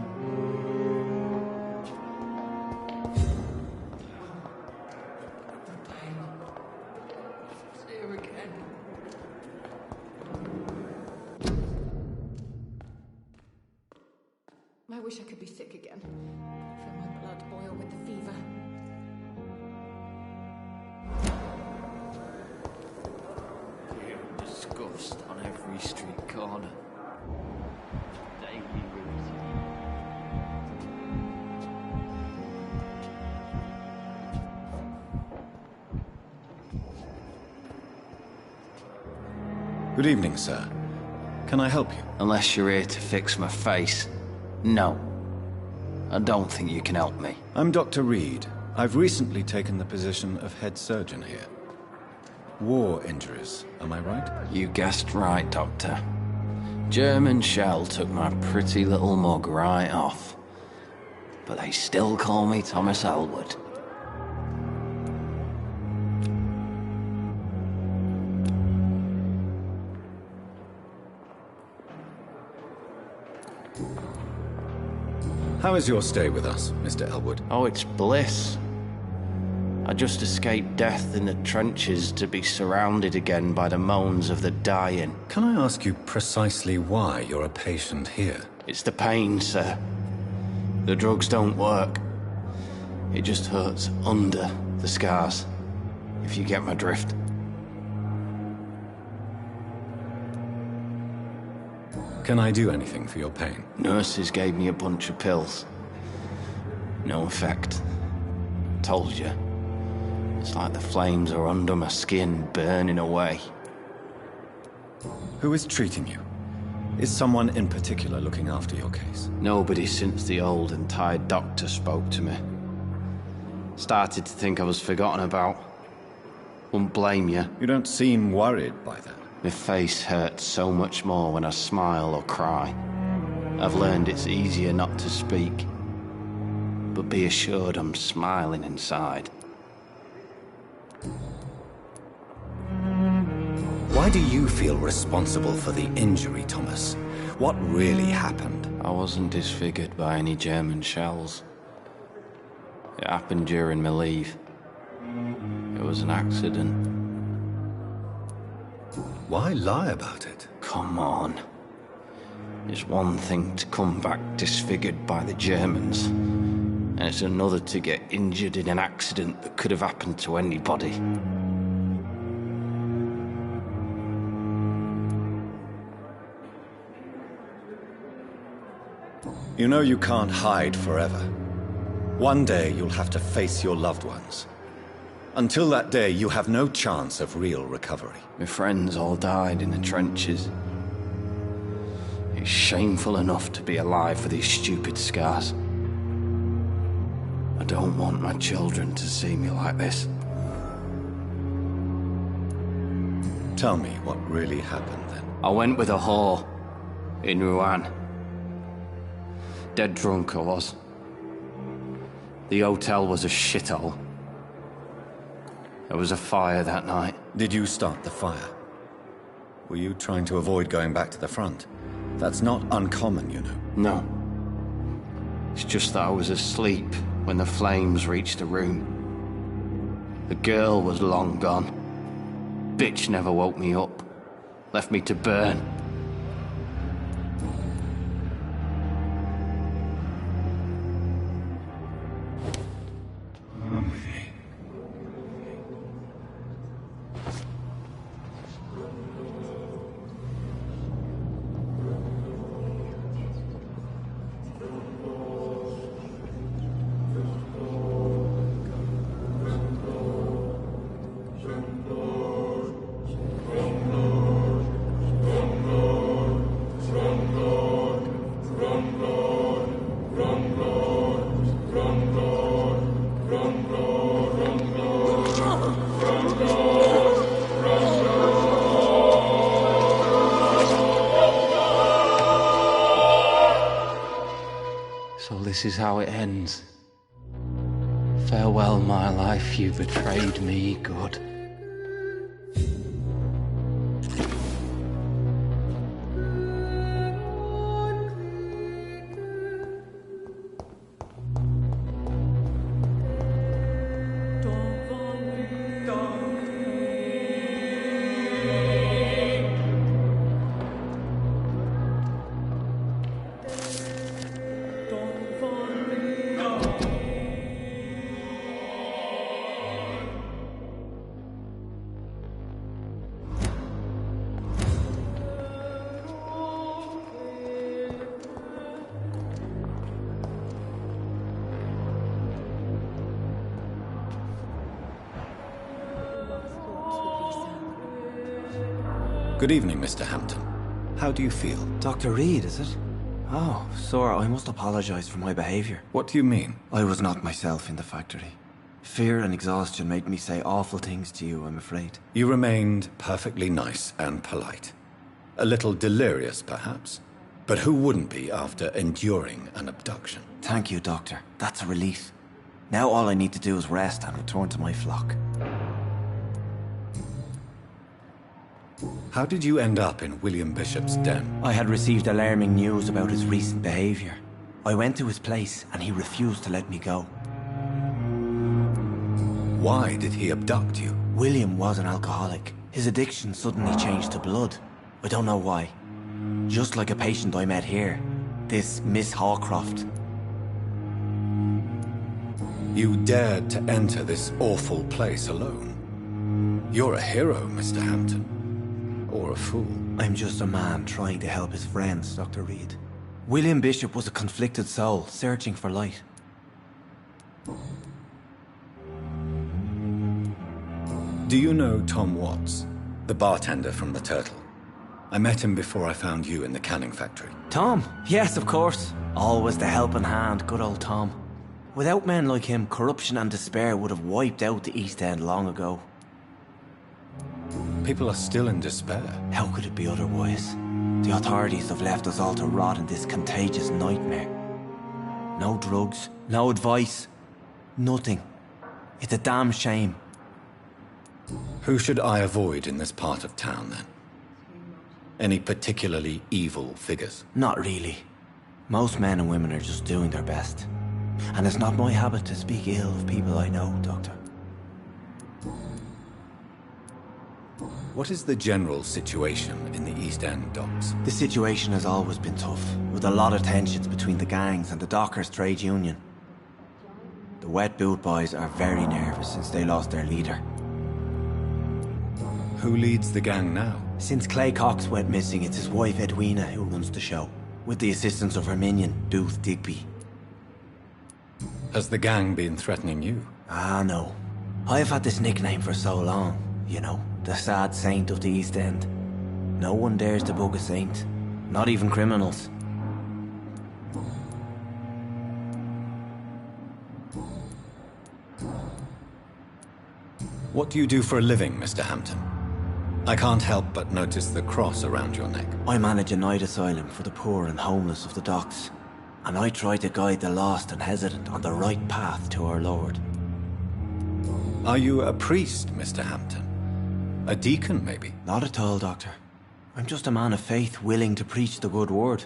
J: wish I could be sick again. Feel my blood boil with the fever.
K: Fear and disgust on every street corner. Daily routine.
A: Good evening, sir. Can I help you?
K: Unless you're here to fix my face. No. I don't think you can help me.
A: I'm Dr. Reed. I've recently taken the position of head surgeon here. War injuries, am I right?
K: You guessed right, Doctor. German shell took my pretty little mug right off. But they still call me Thomas Elwood.
A: How is your stay with us, Mr. Elwood?
K: Oh, it's bliss. I just escaped death in the trenches to be surrounded again by the moans of the dying.
A: Can I ask you precisely why you're a patient here?
K: It's the pain, sir. The drugs don't work. It just hurts under the scars, if you get my drift.
A: Can I do anything for your pain?
K: Nurses gave me a bunch of pills. No effect. Told you. It's like the flames are under my skin, burning away.
A: Who is treating you? Is someone in particular looking after your case?
K: Nobody since the old and tired doctor spoke to me. Started to think I was forgotten about. Wouldn't blame you.
A: You don't seem worried by that.
K: My face hurts so much more when I smile or cry. I've learned it's easier not to speak. But be assured I'm smiling inside.
A: Why do you feel responsible for the injury, Thomas? What really happened?
K: I wasn't disfigured by any German shells. It happened during my leave. It was an accident.
A: Why lie about it?
K: Come on. It's one thing to come back disfigured by the Germans, and it's another to get injured in an accident that could have happened to anybody.
A: You know you can't hide forever. One day you'll have to face your loved ones. Until that day, you have no chance of real recovery.
K: My friends all died in the trenches. It's shameful enough to be alive for these stupid scars. I don't want my children to see me like this.
A: Tell me what really happened then.
K: I went with a whore in Rouen. Dead drunk I was. The hotel was a shithole. There was a fire that night.
A: Did you start the fire? Were you trying to avoid going back to the front? That's not uncommon, you know.
K: No. It's just that I was asleep when the flames reached the room. The girl was long gone. Bitch never woke me up. Left me to burn. So this is how it ends. Farewell, my life, you betrayed me, good.
A: Good evening, Mr. Hampton. How do you feel?
L: Dr. Reed, is it? Oh, sir, I must apologize for my behavior.
A: What do you mean?
L: I was not myself in the factory. Fear and exhaustion made me say awful things to you, I'm afraid.
A: You remained perfectly nice and polite. A little delirious, perhaps. But who wouldn't be after enduring an abduction?
L: Thank you, Doctor. That's a relief. Now all I need to do is rest and return to my flock.
A: How did you end up in William Bishop's den?
L: I had received alarming news about his recent behavior. I went to his place and he refused to let me go.
A: Why did he abduct you?
L: William was an alcoholic. His addiction suddenly changed to blood. I don't know why. Just like a patient I met here. This Miss Hawcroft.
A: You dared to enter this awful place alone. You're a hero, Mr. Hampton. Or a fool.
L: I'm just a man trying to help his friends, Dr. Reed. William Bishop was a conflicted soul, searching for light.
A: Do you know Tom Watts, the bartender from the Turtle? I met him before I found you in the canning factory.
L: Tom? Yes, of course. Always the helping hand, good old Tom. Without men like him, corruption and despair would have wiped out the East End long ago.
A: People are still in despair.
L: How could it be otherwise? The authorities have left us all to rot in this contagious nightmare. No drugs, no advice, nothing. It's a damn shame.
A: Who should I avoid in this part of town, then? Any particularly evil figures?
L: Not really. Most men and women are just doing their best. And it's not my habit to speak ill of people I know, Doctor.
A: What is the general situation in the East End docks?
L: The situation has always been tough, with a lot of tensions between the gangs and the dockers' trade union. The wet boot boys are very nervous since they lost their leader.
A: Who leads the gang now?
L: Since Clay Cox went missing, it's his wife Edwina who runs the show, with the assistance of her minion, Booth Digby.
A: Has the gang been threatening you?
L: Ah, no. I've had this nickname for so long, you know, the sad saint of the East End. No one dares to bug a saint, not even criminals.
A: What do you do for a living, Mr. Hampton? I can't help but notice the cross around your neck.
L: I manage a night asylum for the poor and homeless of the docks, and I try to guide the lost and hesitant on the right path to our Lord.
A: Are you a priest, Mr. Hampton? A deacon, maybe?
L: Not at all, Doctor. I'm just a man of faith willing to preach the good word.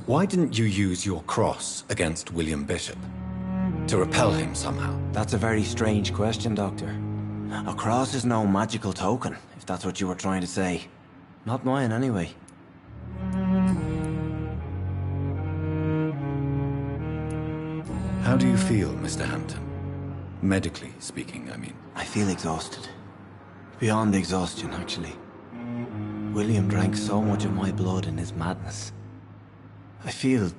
A: Why didn't you use your cross against William Bishop? To repel him somehow?
L: That's a very strange question, Doctor. A cross is no magical token, if that's what you were trying to say. Not mine, anyway.
A: How do you feel, Mr. Hampton? Medically speaking, I mean.
L: I feel exhausted. Beyond exhaustion, actually. William drank so much of my blood in his madness. I feel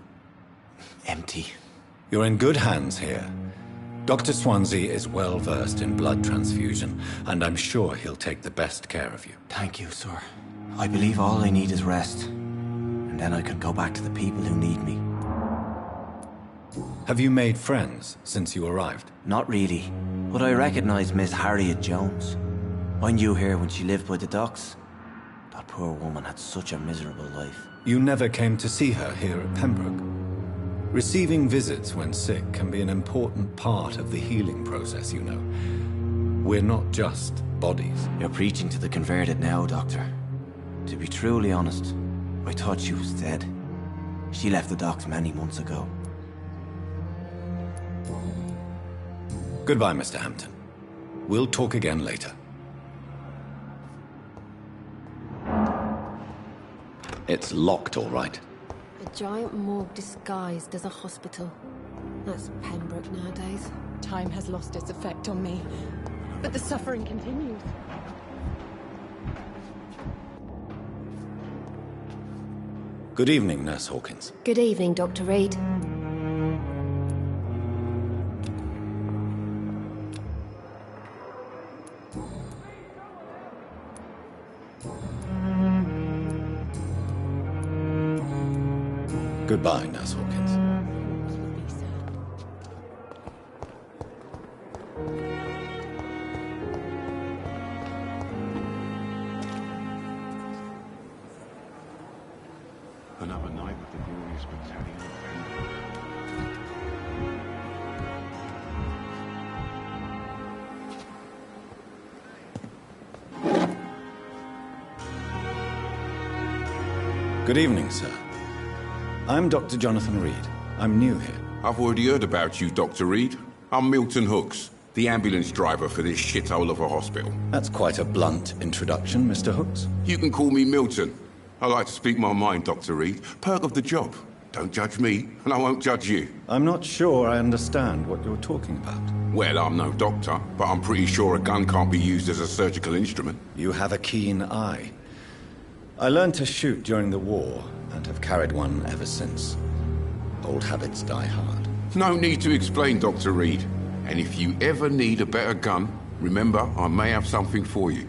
L: empty.
A: You're in good hands here. Dr. Swansea is well versed in blood transfusion, and I'm sure he'll take the best care of you.
L: Thank you, sir. I believe all I need is rest. And then I can go back to the people who need me.
A: Have you made friends since you arrived?
L: Not really, but I recognize Miss Harriet Jones. I knew her when she lived by the docks. That poor woman had such a miserable life.
A: You never came to see her here at Pembroke? Receiving visits when sick can be an important part of the healing process, you know. We're not just bodies.
L: You're preaching to the converted now, Doctor. To be truly honest, I thought she was dead. She left the docks many months ago.
A: Goodbye, Mr. Hampton. We'll talk again later. It's locked, all right.
J: A giant morgue disguised as a hospital. That's Pembroke nowadays.
M: Time has lost its effect on me, but the suffering continues.
A: Good evening, Nurse Hawkins.
J: Good evening, Dr. Reed.
A: Goodbye, Nurse Hawkins.
D: Another night with the glorious battalion of Vampyr.
A: Good evening, sir. I'm Dr. Jonathan Reed. I'm new here.
N: I've already heard about you, Dr. Reed. I'm Milton Hooks, the ambulance driver for this shithole of a hospital.
A: That's quite a blunt introduction, Mr. Hooks.
N: You can call me Milton. I like to speak my mind, Dr. Reed. Perk of the job. Don't judge me, and I won't judge you.
A: I'm not sure I understand what you're talking about.
N: Well, I'm no doctor, but I'm pretty sure a gun can't be used as a surgical instrument.
A: You have a keen eye. I learned to shoot during the war, and have carried one ever since. Old habits die hard.
N: No need to explain, Dr. Reed. And if you ever need a better gun, remember, I may have something for you.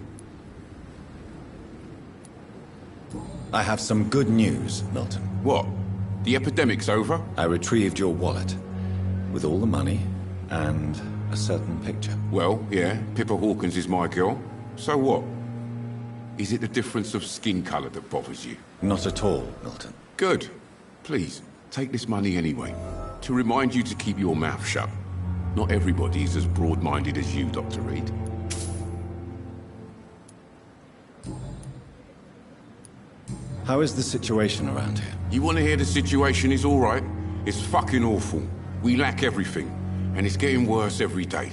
A: I have some good news, Milton.
N: What? The epidemic's over?
A: I retrieved your wallet, with all the money, and a certain picture.
N: Well, yeah, Pippa Hawkins is my girl. So what? Is it the difference of skin color that bothers you?
A: Not at all, Milton.
N: Good. Please, take this money anyway. To remind you to keep your mouth shut. Not everybody is as broad-minded as you, Dr. Reed.
A: How is the situation around here?
N: You want to hear the situation is all right? It's fucking awful. We lack everything, and it's getting worse every day.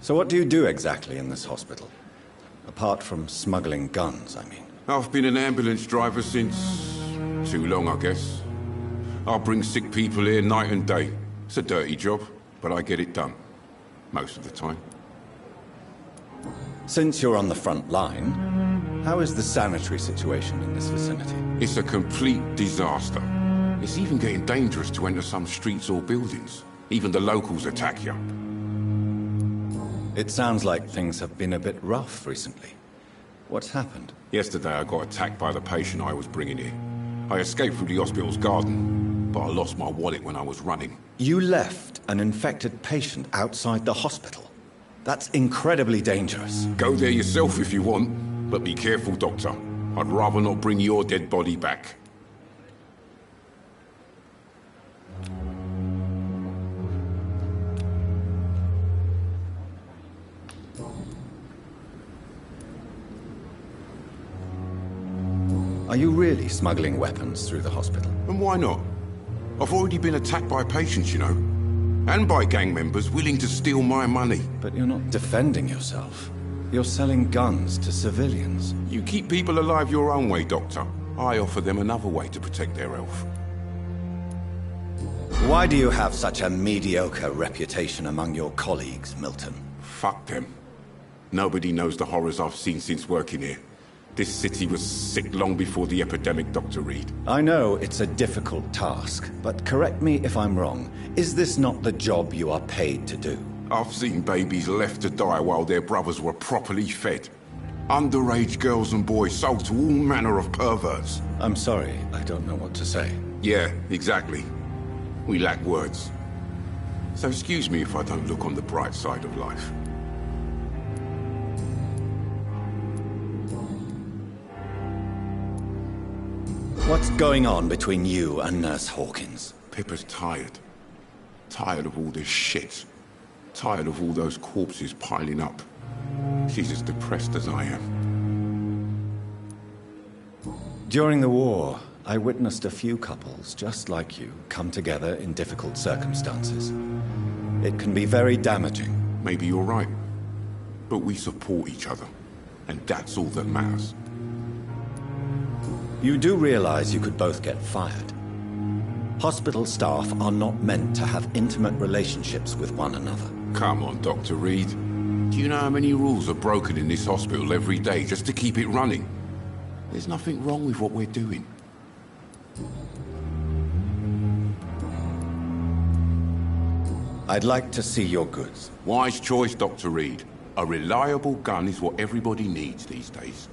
A: So what do you do exactly in this hospital? Apart from smuggling guns, I mean.
N: I've been an ambulance driver since... too long, I guess. I bring sick people here night and day. It's a dirty job, but I get it done. Most of the time.
A: Since you're on the front line, how is the sanitary situation in this vicinity?
N: It's a complete disaster. It's even getting dangerous to enter some streets or buildings. Even the locals attack you.
A: It sounds like things have been a bit rough recently. What's happened?
N: Yesterday I got attacked by the patient I was bringing here. I escaped through the hospital's garden, but I lost my wallet when I was running.
A: You left an infected patient outside the hospital? That's incredibly dangerous.
N: Go there yourself if you want, but be careful, Doctor. I'd rather not bring your dead body back.
A: Are you really smuggling weapons through the hospital?
N: And why not? I've already been attacked by patients, you know. And by gang members willing to steal my money.
A: But you're not defending yourself. You're selling guns to civilians.
N: You keep people alive your own way, Doctor. I offer them another way to protect their health.
A: Why do you have such a mediocre reputation among your colleagues, Milton?
N: Fuck them. Nobody knows the horrors I've seen since working here. This city was sick long before the epidemic, Dr. Reed.
A: I know it's a difficult task, but correct me if I'm wrong. Is this not the job you are paid to do?
N: I've seen babies left to die while their brothers were properly fed. Underage girls and boys sold to all manner of perverts.
A: I'm sorry, I don't know what to say.
N: Yeah, exactly. We lack words. So excuse me if I don't look on the bright side of life.
A: What's going on between you and Nurse Hawkins?
N: Pippa's tired. Tired of all this shit. Tired of all those corpses piling up. She's as depressed as I am.
A: During the war, I witnessed a few couples just like you come together in difficult circumstances. It can be very damaging.
N: Maybe you're right. But we support each other. And that's all that matters.
A: You do realize you could both get fired. Hospital staff are not meant to have intimate relationships with one another.
N: Come on, Dr. Reed. Do you know how many rules are broken in this hospital every day just to keep it running? There's nothing wrong with what we're doing.
A: I'd like to see your goods.
N: Wise choice, Dr. Reed. A reliable gun is what everybody needs these days.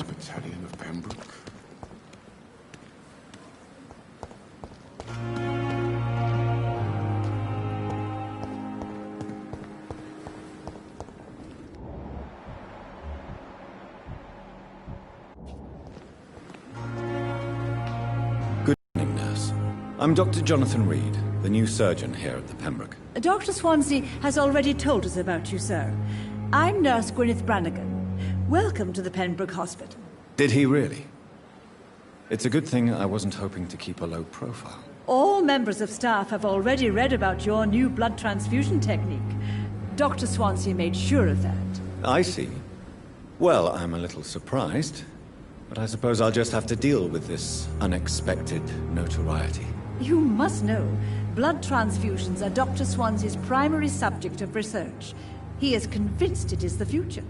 N: Battalion of Pembroke.
A: Good evening, nurse. I'm Dr. Jonathan Reed, the new surgeon here at the Pembroke.
O: Dr. Swansea has already told us about you, sir. I'm Nurse Gwyneth Brannigan. Welcome to the Pembroke Hospital.
A: Did he really? It's a good thing I wasn't hoping to keep a low profile.
O: All members of staff have already read about your new blood transfusion technique. Dr. Swansea made sure of that.
A: I see. Well, I'm a little surprised, but I suppose I'll just have to deal with this unexpected notoriety.
O: You must know, blood transfusions are Dr. Swansea's primary subject of research. He is convinced it is the future.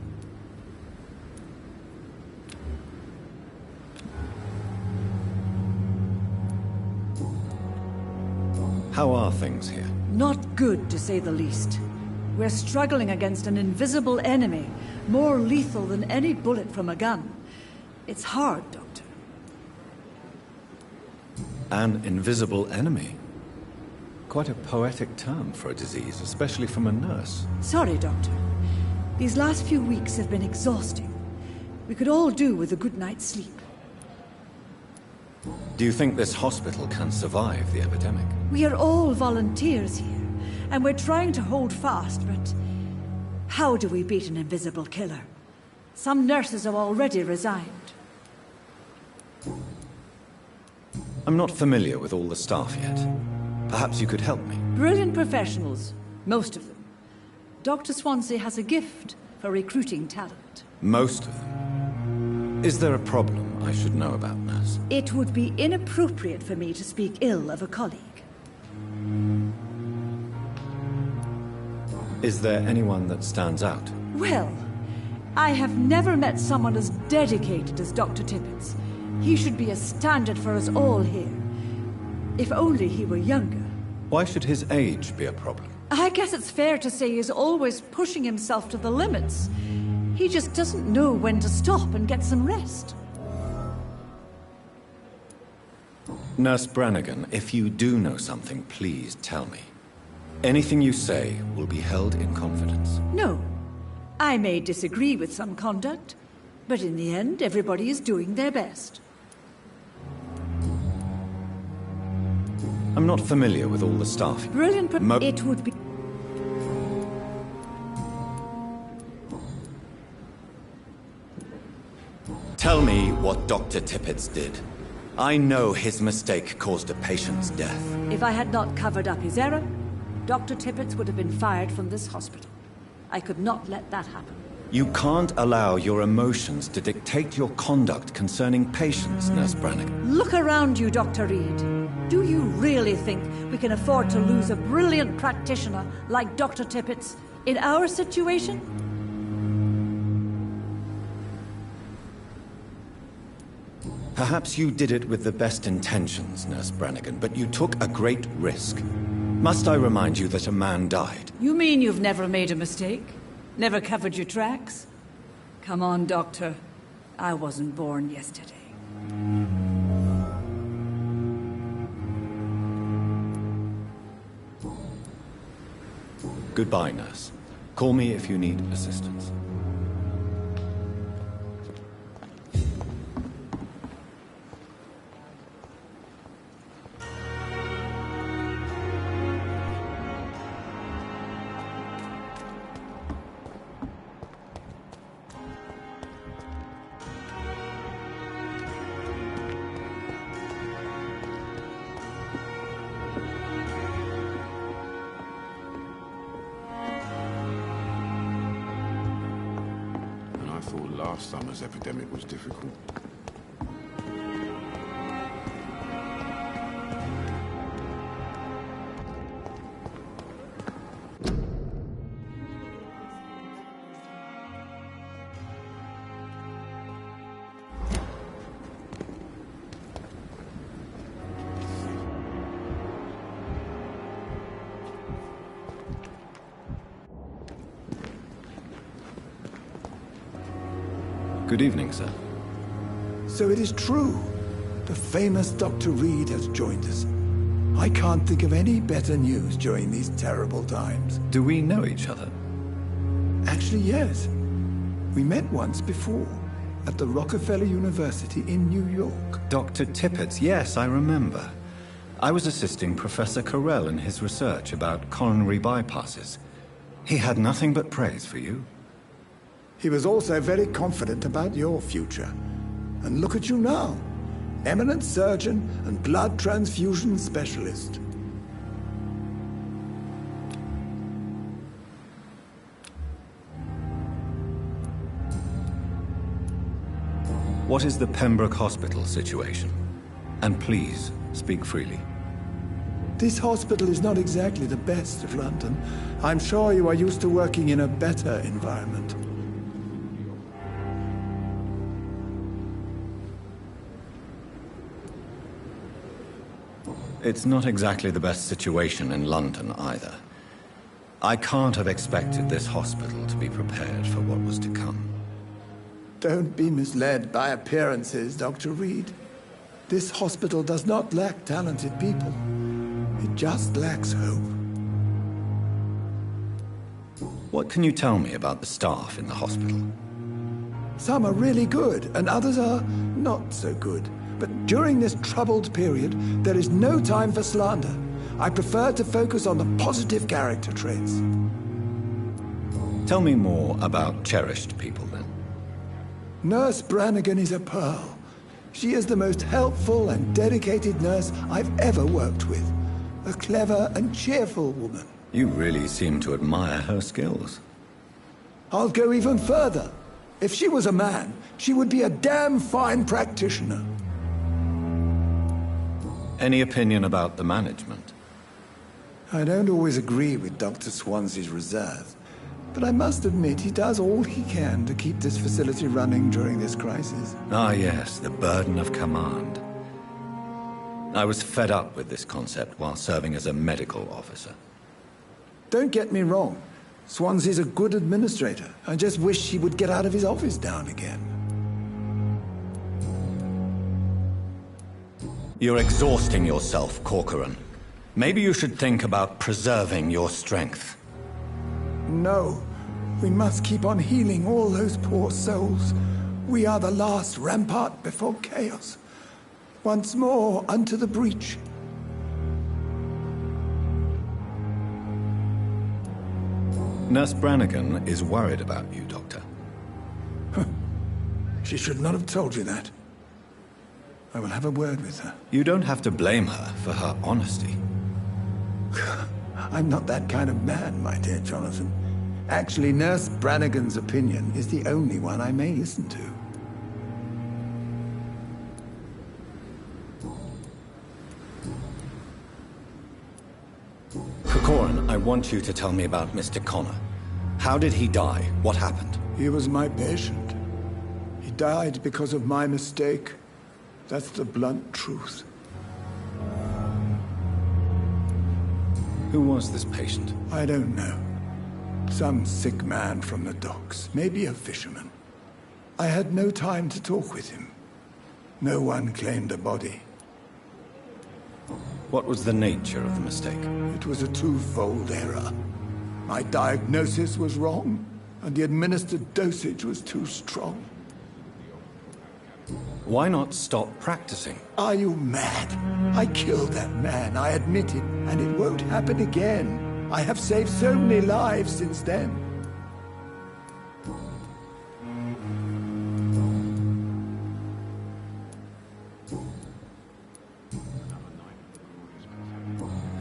A: How are things here?
O: Not good, to say the least. We're struggling against an invisible enemy, more lethal than any bullet from a gun. It's hard, Doctor.
A: An invisible enemy? Quite a poetic term for a disease, especially from a nurse.
O: Sorry, Doctor. These last few weeks have been exhausting. We could all do with a good night's sleep.
A: Do you think this hospital can survive the epidemic?
O: We are all volunteers here, and we're trying to hold fast, but how do we beat an invisible killer? Some nurses have already resigned.
A: I'm not familiar with all the staff yet. Perhaps you could help me.
O: Brilliant professionals, most of them. Dr. Swansea has a gift for recruiting talent.
A: Most of them? Is there a problem I should know about, nurse?
O: It would be inappropriate for me to speak ill of a colleague.
A: Is there anyone that stands out?
O: Well, I have never met someone as dedicated as Dr. Tippett. He should be a standard for us all here. If only he were younger.
A: Why should his age be a problem?
O: I guess it's fair to say he's always pushing himself to the limits. He just doesn't know when to stop and get some rest.
A: Nurse Brannigan, if you do know something, please tell me. Anything you say will be held in confidence.
O: No. I may disagree with some conduct, but in the end, everybody is doing their best.
A: I'm not familiar with all the staff.
O: Brilliant. It would be...
A: Tell me what Dr. Tippett did. I know his mistake caused a patient's death.
O: If I had not covered up his error, Dr. Tippett would have been fired from this hospital. I could not let that happen.
A: You can't allow your emotions to dictate your conduct concerning patients, Nurse Brannigan.
O: Look around you, Dr. Reed. Do you really think we can afford to lose a brilliant practitioner like Dr. Tippett in our situation?
A: Perhaps you did it with the best intentions, Nurse Brannigan, but you took a great risk. Must I remind you that a man died?
O: You mean you've never made a mistake? Never covered your tracks? Come on, Doctor. I wasn't born yesterday.
A: Goodbye, nurse. Call me if you need assistance.
N: Last summer's epidemic was difficult.
A: Good evening, sir.
P: So it is true. The famous Dr. Reed has joined us. I can't think of any better news during these terrible times.
A: Do we know each other?
P: Actually, yes. We met once before, at the Rockefeller University in New York.
A: Dr. Tippett, yes, I remember. I was assisting Professor Carell in his research about coronary bypasses. He had nothing but praise for you.
P: He was also very confident about your future. And look at you now. Eminent surgeon and blood transfusion specialist.
A: What is the Pembroke Hospital situation? And please, speak freely.
P: This hospital is not exactly the best of London. I'm sure you are used to working in a better environment.
A: It's not exactly the best situation in London, either. I can't have expected this hospital to be prepared for what was to come.
P: Don't be misled by appearances, Dr. Reed. This hospital does not lack talented people. It just lacks hope.
A: What can you tell me about the staff in the hospital?
P: Some are really good, and others are not so good. But during this troubled period, there is no time for slander. I prefer to focus on the positive character traits.
A: Tell me more about cherished people, then.
P: Nurse Brannigan is a pearl. She is the most helpful and dedicated nurse I've ever worked with. A clever and cheerful woman.
A: You really seem to admire her skills.
P: I'll go even further. If she was a man, she would be a damn fine practitioner.
A: Any opinion about the management?
P: I don't always agree with Dr. Swansea's reserve, but I must admit he does all he can to keep this facility running during this crisis.
A: Ah, yes, the burden of command. I was fed up with this concept while serving as a medical officer.
P: Don't get me wrong. Swansea's a good administrator. I just wish he would get out of his office now and again.
A: You're exhausting yourself, Corcoran. Maybe you should think about preserving your strength.
P: No. We must keep on healing all those poor souls. We are the last rampart before chaos. Once more unto the breach.
A: Nurse Brannigan is worried about you, Doctor.
P: She should not have told you that. I will have a word with her.
A: You don't have to blame her for her honesty.
P: I'm not that kind of man, my dear Jonathan. Actually, Nurse Brannigan's opinion is the only one I may listen to.
A: Corcoran, I want you to tell me about Mr. Connor. How did he die? What happened?
P: He was my patient. He died because of my mistake. That's the blunt truth.
A: Who was this patient?
P: I don't know. Some sick man from the docks, maybe a fisherman. I had no time to talk with him. No one claimed a body.
A: What was the nature of the mistake?
P: It was a twofold error. My diagnosis was wrong, and the administered dosage was too strong.
A: Why not stop practicing?
P: Are you mad? I killed that man, I admit it, and it won't happen again. I have saved so many lives since then.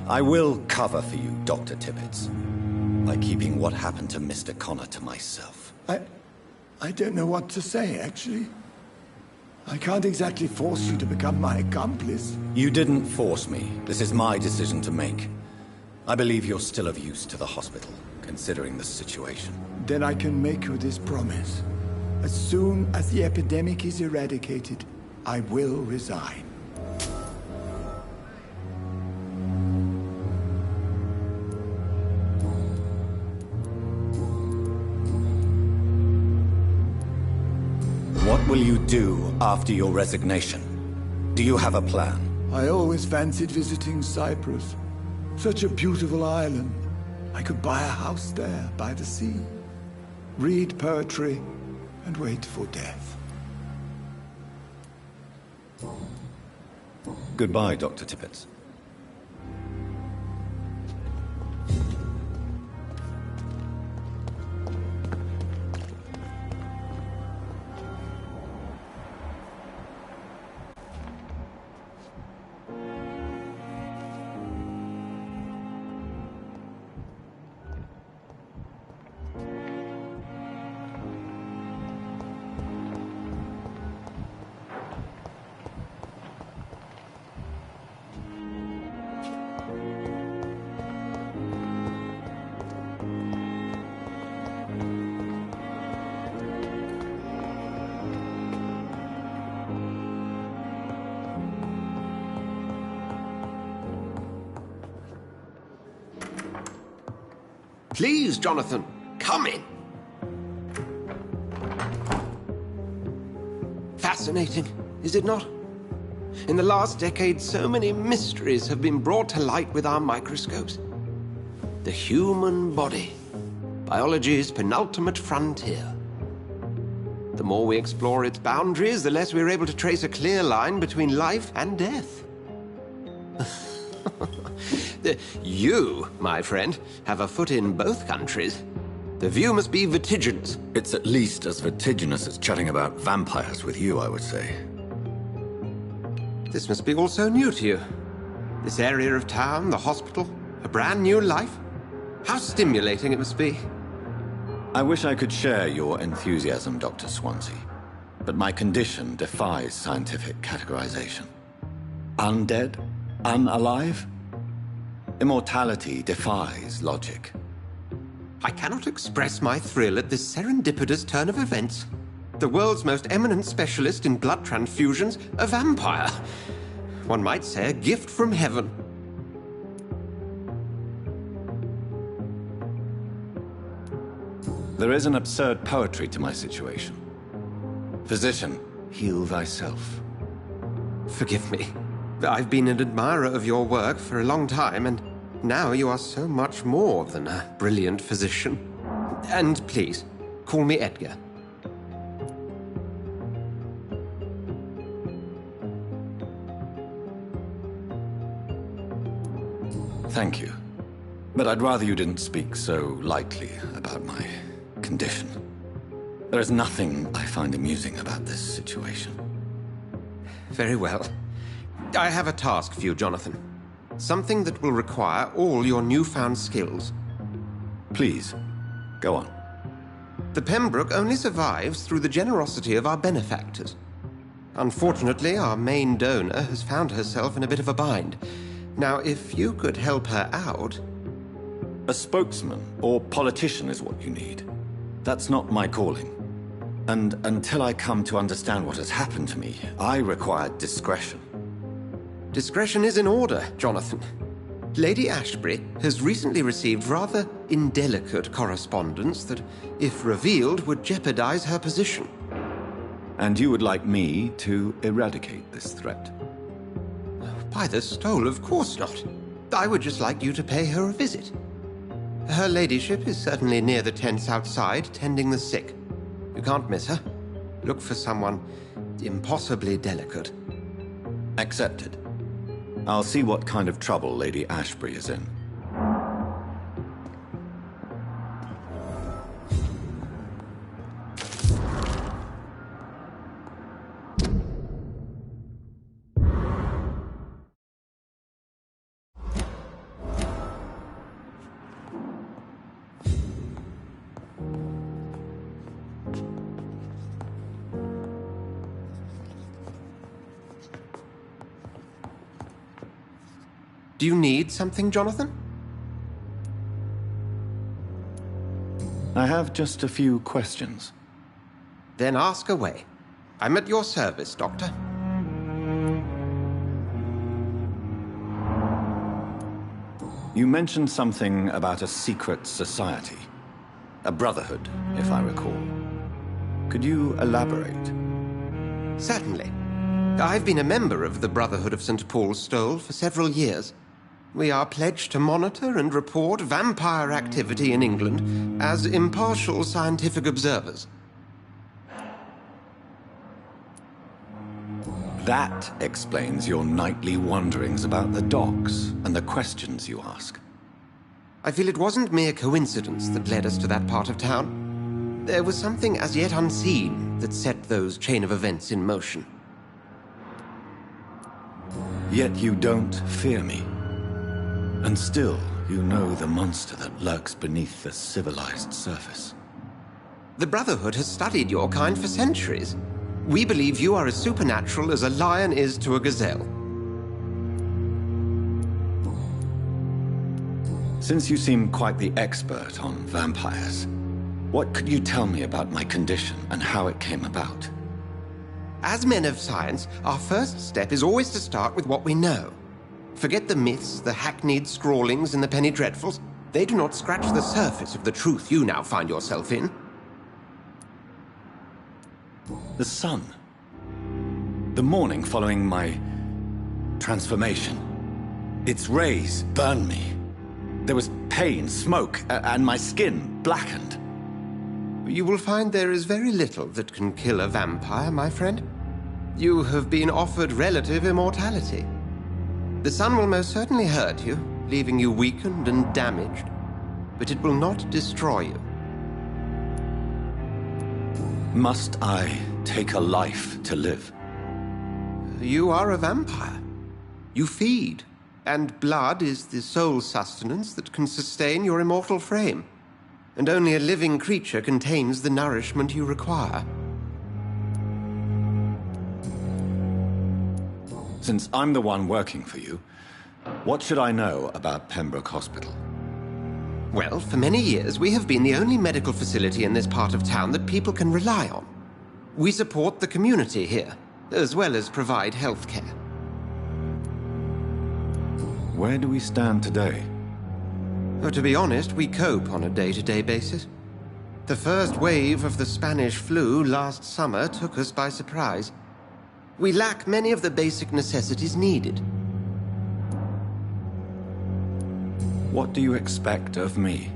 A: I will cover for you, Dr. Tippett, by keeping what happened to Mr. Connor to myself.
P: I don't know what to say, actually. I can't exactly force you to become my accomplice.
A: You didn't force me. This is my decision to make. I believe you're still of use to the hospital, considering the situation.
P: Then I can make you this promise. As soon as the epidemic is eradicated, I will resign.
A: What will you do after your resignation? Do you have a plan?
P: I always fancied visiting Cyprus. Such a beautiful island. I could buy a house there, by the sea. Read poetry, and wait for death.
A: Goodbye, Dr. Tippett.
K: Please, Jonathan, come in. Fascinating, is it not? In the last decade, so many mysteries have been brought to light with our microscopes. The human body, biology's penultimate frontier. The more we explore its boundaries, the less we're able to trace a clear line between life and death. You, my friend, have a foot in both countries. The view must be vertiginous.
A: It's at least as vertiginous as chatting about vampires with you, I would say.
K: This must be all so new to you. This area of town, the hospital, a brand new life. How stimulating it must be.
A: I wish I could share your enthusiasm, Dr. Swansea, but my condition defies scientific categorization. Undead? Unalive? Immortality defies logic.
K: I cannot express my thrill at this serendipitous turn of events. The world's most eminent specialist in blood transfusions, a vampire. One might say a gift from heaven.
A: There is an absurd poetry to my situation. Physician, heal thyself.
K: Forgive me. I've been an admirer of your work for a long time, and now you are so much more than a brilliant physician. And please, call me Edgar.
A: Thank you. But I'd rather you didn't speak so lightly about my condition. There is nothing I find amusing about this situation.
K: Very well. I have a task for you, Jonathan. Something that will require all your newfound skills.
A: Please, go on.
K: The Pembroke only survives through the generosity of our benefactors. Unfortunately, our main donor has found herself in a bit of a bind. Now, if you could help her out...
A: A spokesman or politician is what you need. That's not my calling. And until I come to understand what has happened to me, I require discretion.
K: Discretion is in order, Jonathan.
Q: Lady Ashbury has recently received rather indelicate correspondence that, if revealed, would jeopardize her position.
A: And you would like me to eradicate this threat?
Q: By the stole, of course not. I would just like you to pay her a visit. Her ladyship is certainly near the tents outside, tending the sick. You can't miss her. Look for someone impossibly delicate.
A: Accepted. I'll see what kind of trouble Lady Ashbury is in.
Q: Do you need something, Jonathan?
A: I have just a few questions.
Q: Then ask away. I'm at your service, Doctor.
A: You mentioned something about a secret society. A brotherhood, if I recall. Could you elaborate?
Q: Certainly. I've been a member of the Brotherhood of St. Paul's Stole for several years. We are pledged to monitor and report vampire activity in England as impartial scientific observers.
A: That explains your nightly wanderings about the docks and the questions you ask.
Q: I feel it wasn't mere coincidence that led us to that part of town. There was something as yet unseen that set those chain of events in motion.
A: Yet you don't fear me. And still, you know the monster that lurks beneath the civilized surface.
Q: The Brotherhood has studied your kind for centuries. We believe you are as supernatural as a lion is to a gazelle.
A: Since you seem quite the expert on vampires, what could you tell me about my condition and how it came about?
Q: As men of science, our first step is always to start with what we know. Forget the myths, the hackneyed scrawlings, and the penny dreadfuls. They do not scratch the surface of the truth you now find yourself in.
A: The sun. The morning following my transformation. Its rays burned me. There was pain, smoke, and my skin blackened.
Q: You will find there is very little that can kill a vampire, my friend. You have been offered relative immortality. The sun will most certainly hurt you, leaving you weakened and damaged, but it will not destroy you.
A: Must I take a life to live?
Q: You are a vampire. You feed, and blood is the sole sustenance that can sustain your immortal frame. And only a living creature contains the nourishment you require.
A: Since I'm the one working for you, what should I know about Pembroke Hospital?
Q: Well, for many years, we have been the only medical facility in this part of town that people can rely on. We support the community here, as well as provide health care.
A: Where do we stand today?
Q: Well, to be honest, we cope on a day-to-day basis. The first wave of the Spanish flu last summer took us by surprise. We lack many of the basic necessities needed.
A: What do you expect of me?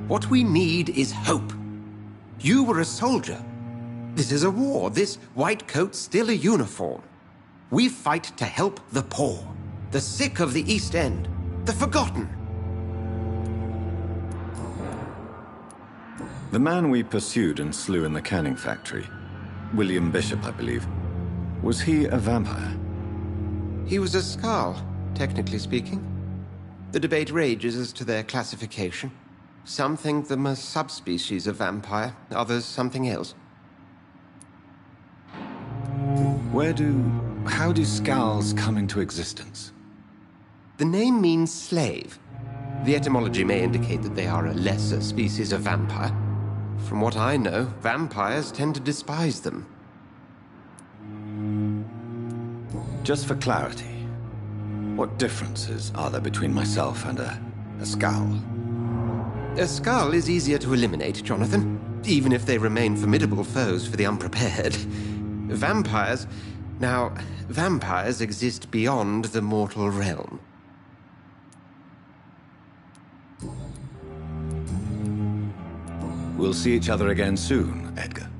Q: What we need is hope. You were a soldier. This is a war. This white coat's still a uniform. We fight to help the poor, the sick of the East End, the forgotten.
A: The man we pursued and slew in the canning factory, William Bishop, I believe, was he a vampire?
Q: He was a Skald, technically speaking. The debate rages as to their classification. Some think them a subspecies of vampire, others something else.
A: How do Skalds come into existence?
Q: The name means slave. The etymology may indicate that they are a lesser species of vampire. From what I know, vampires tend to despise them.
A: Just for clarity, What differences are there between myself and a skull?
Q: A skull is easier to eliminate, Jonathan, even if they remain formidable foes for the unprepared. Vampires... Now, vampires exist beyond the mortal realm.
A: We'll see each other again soon, Edgar.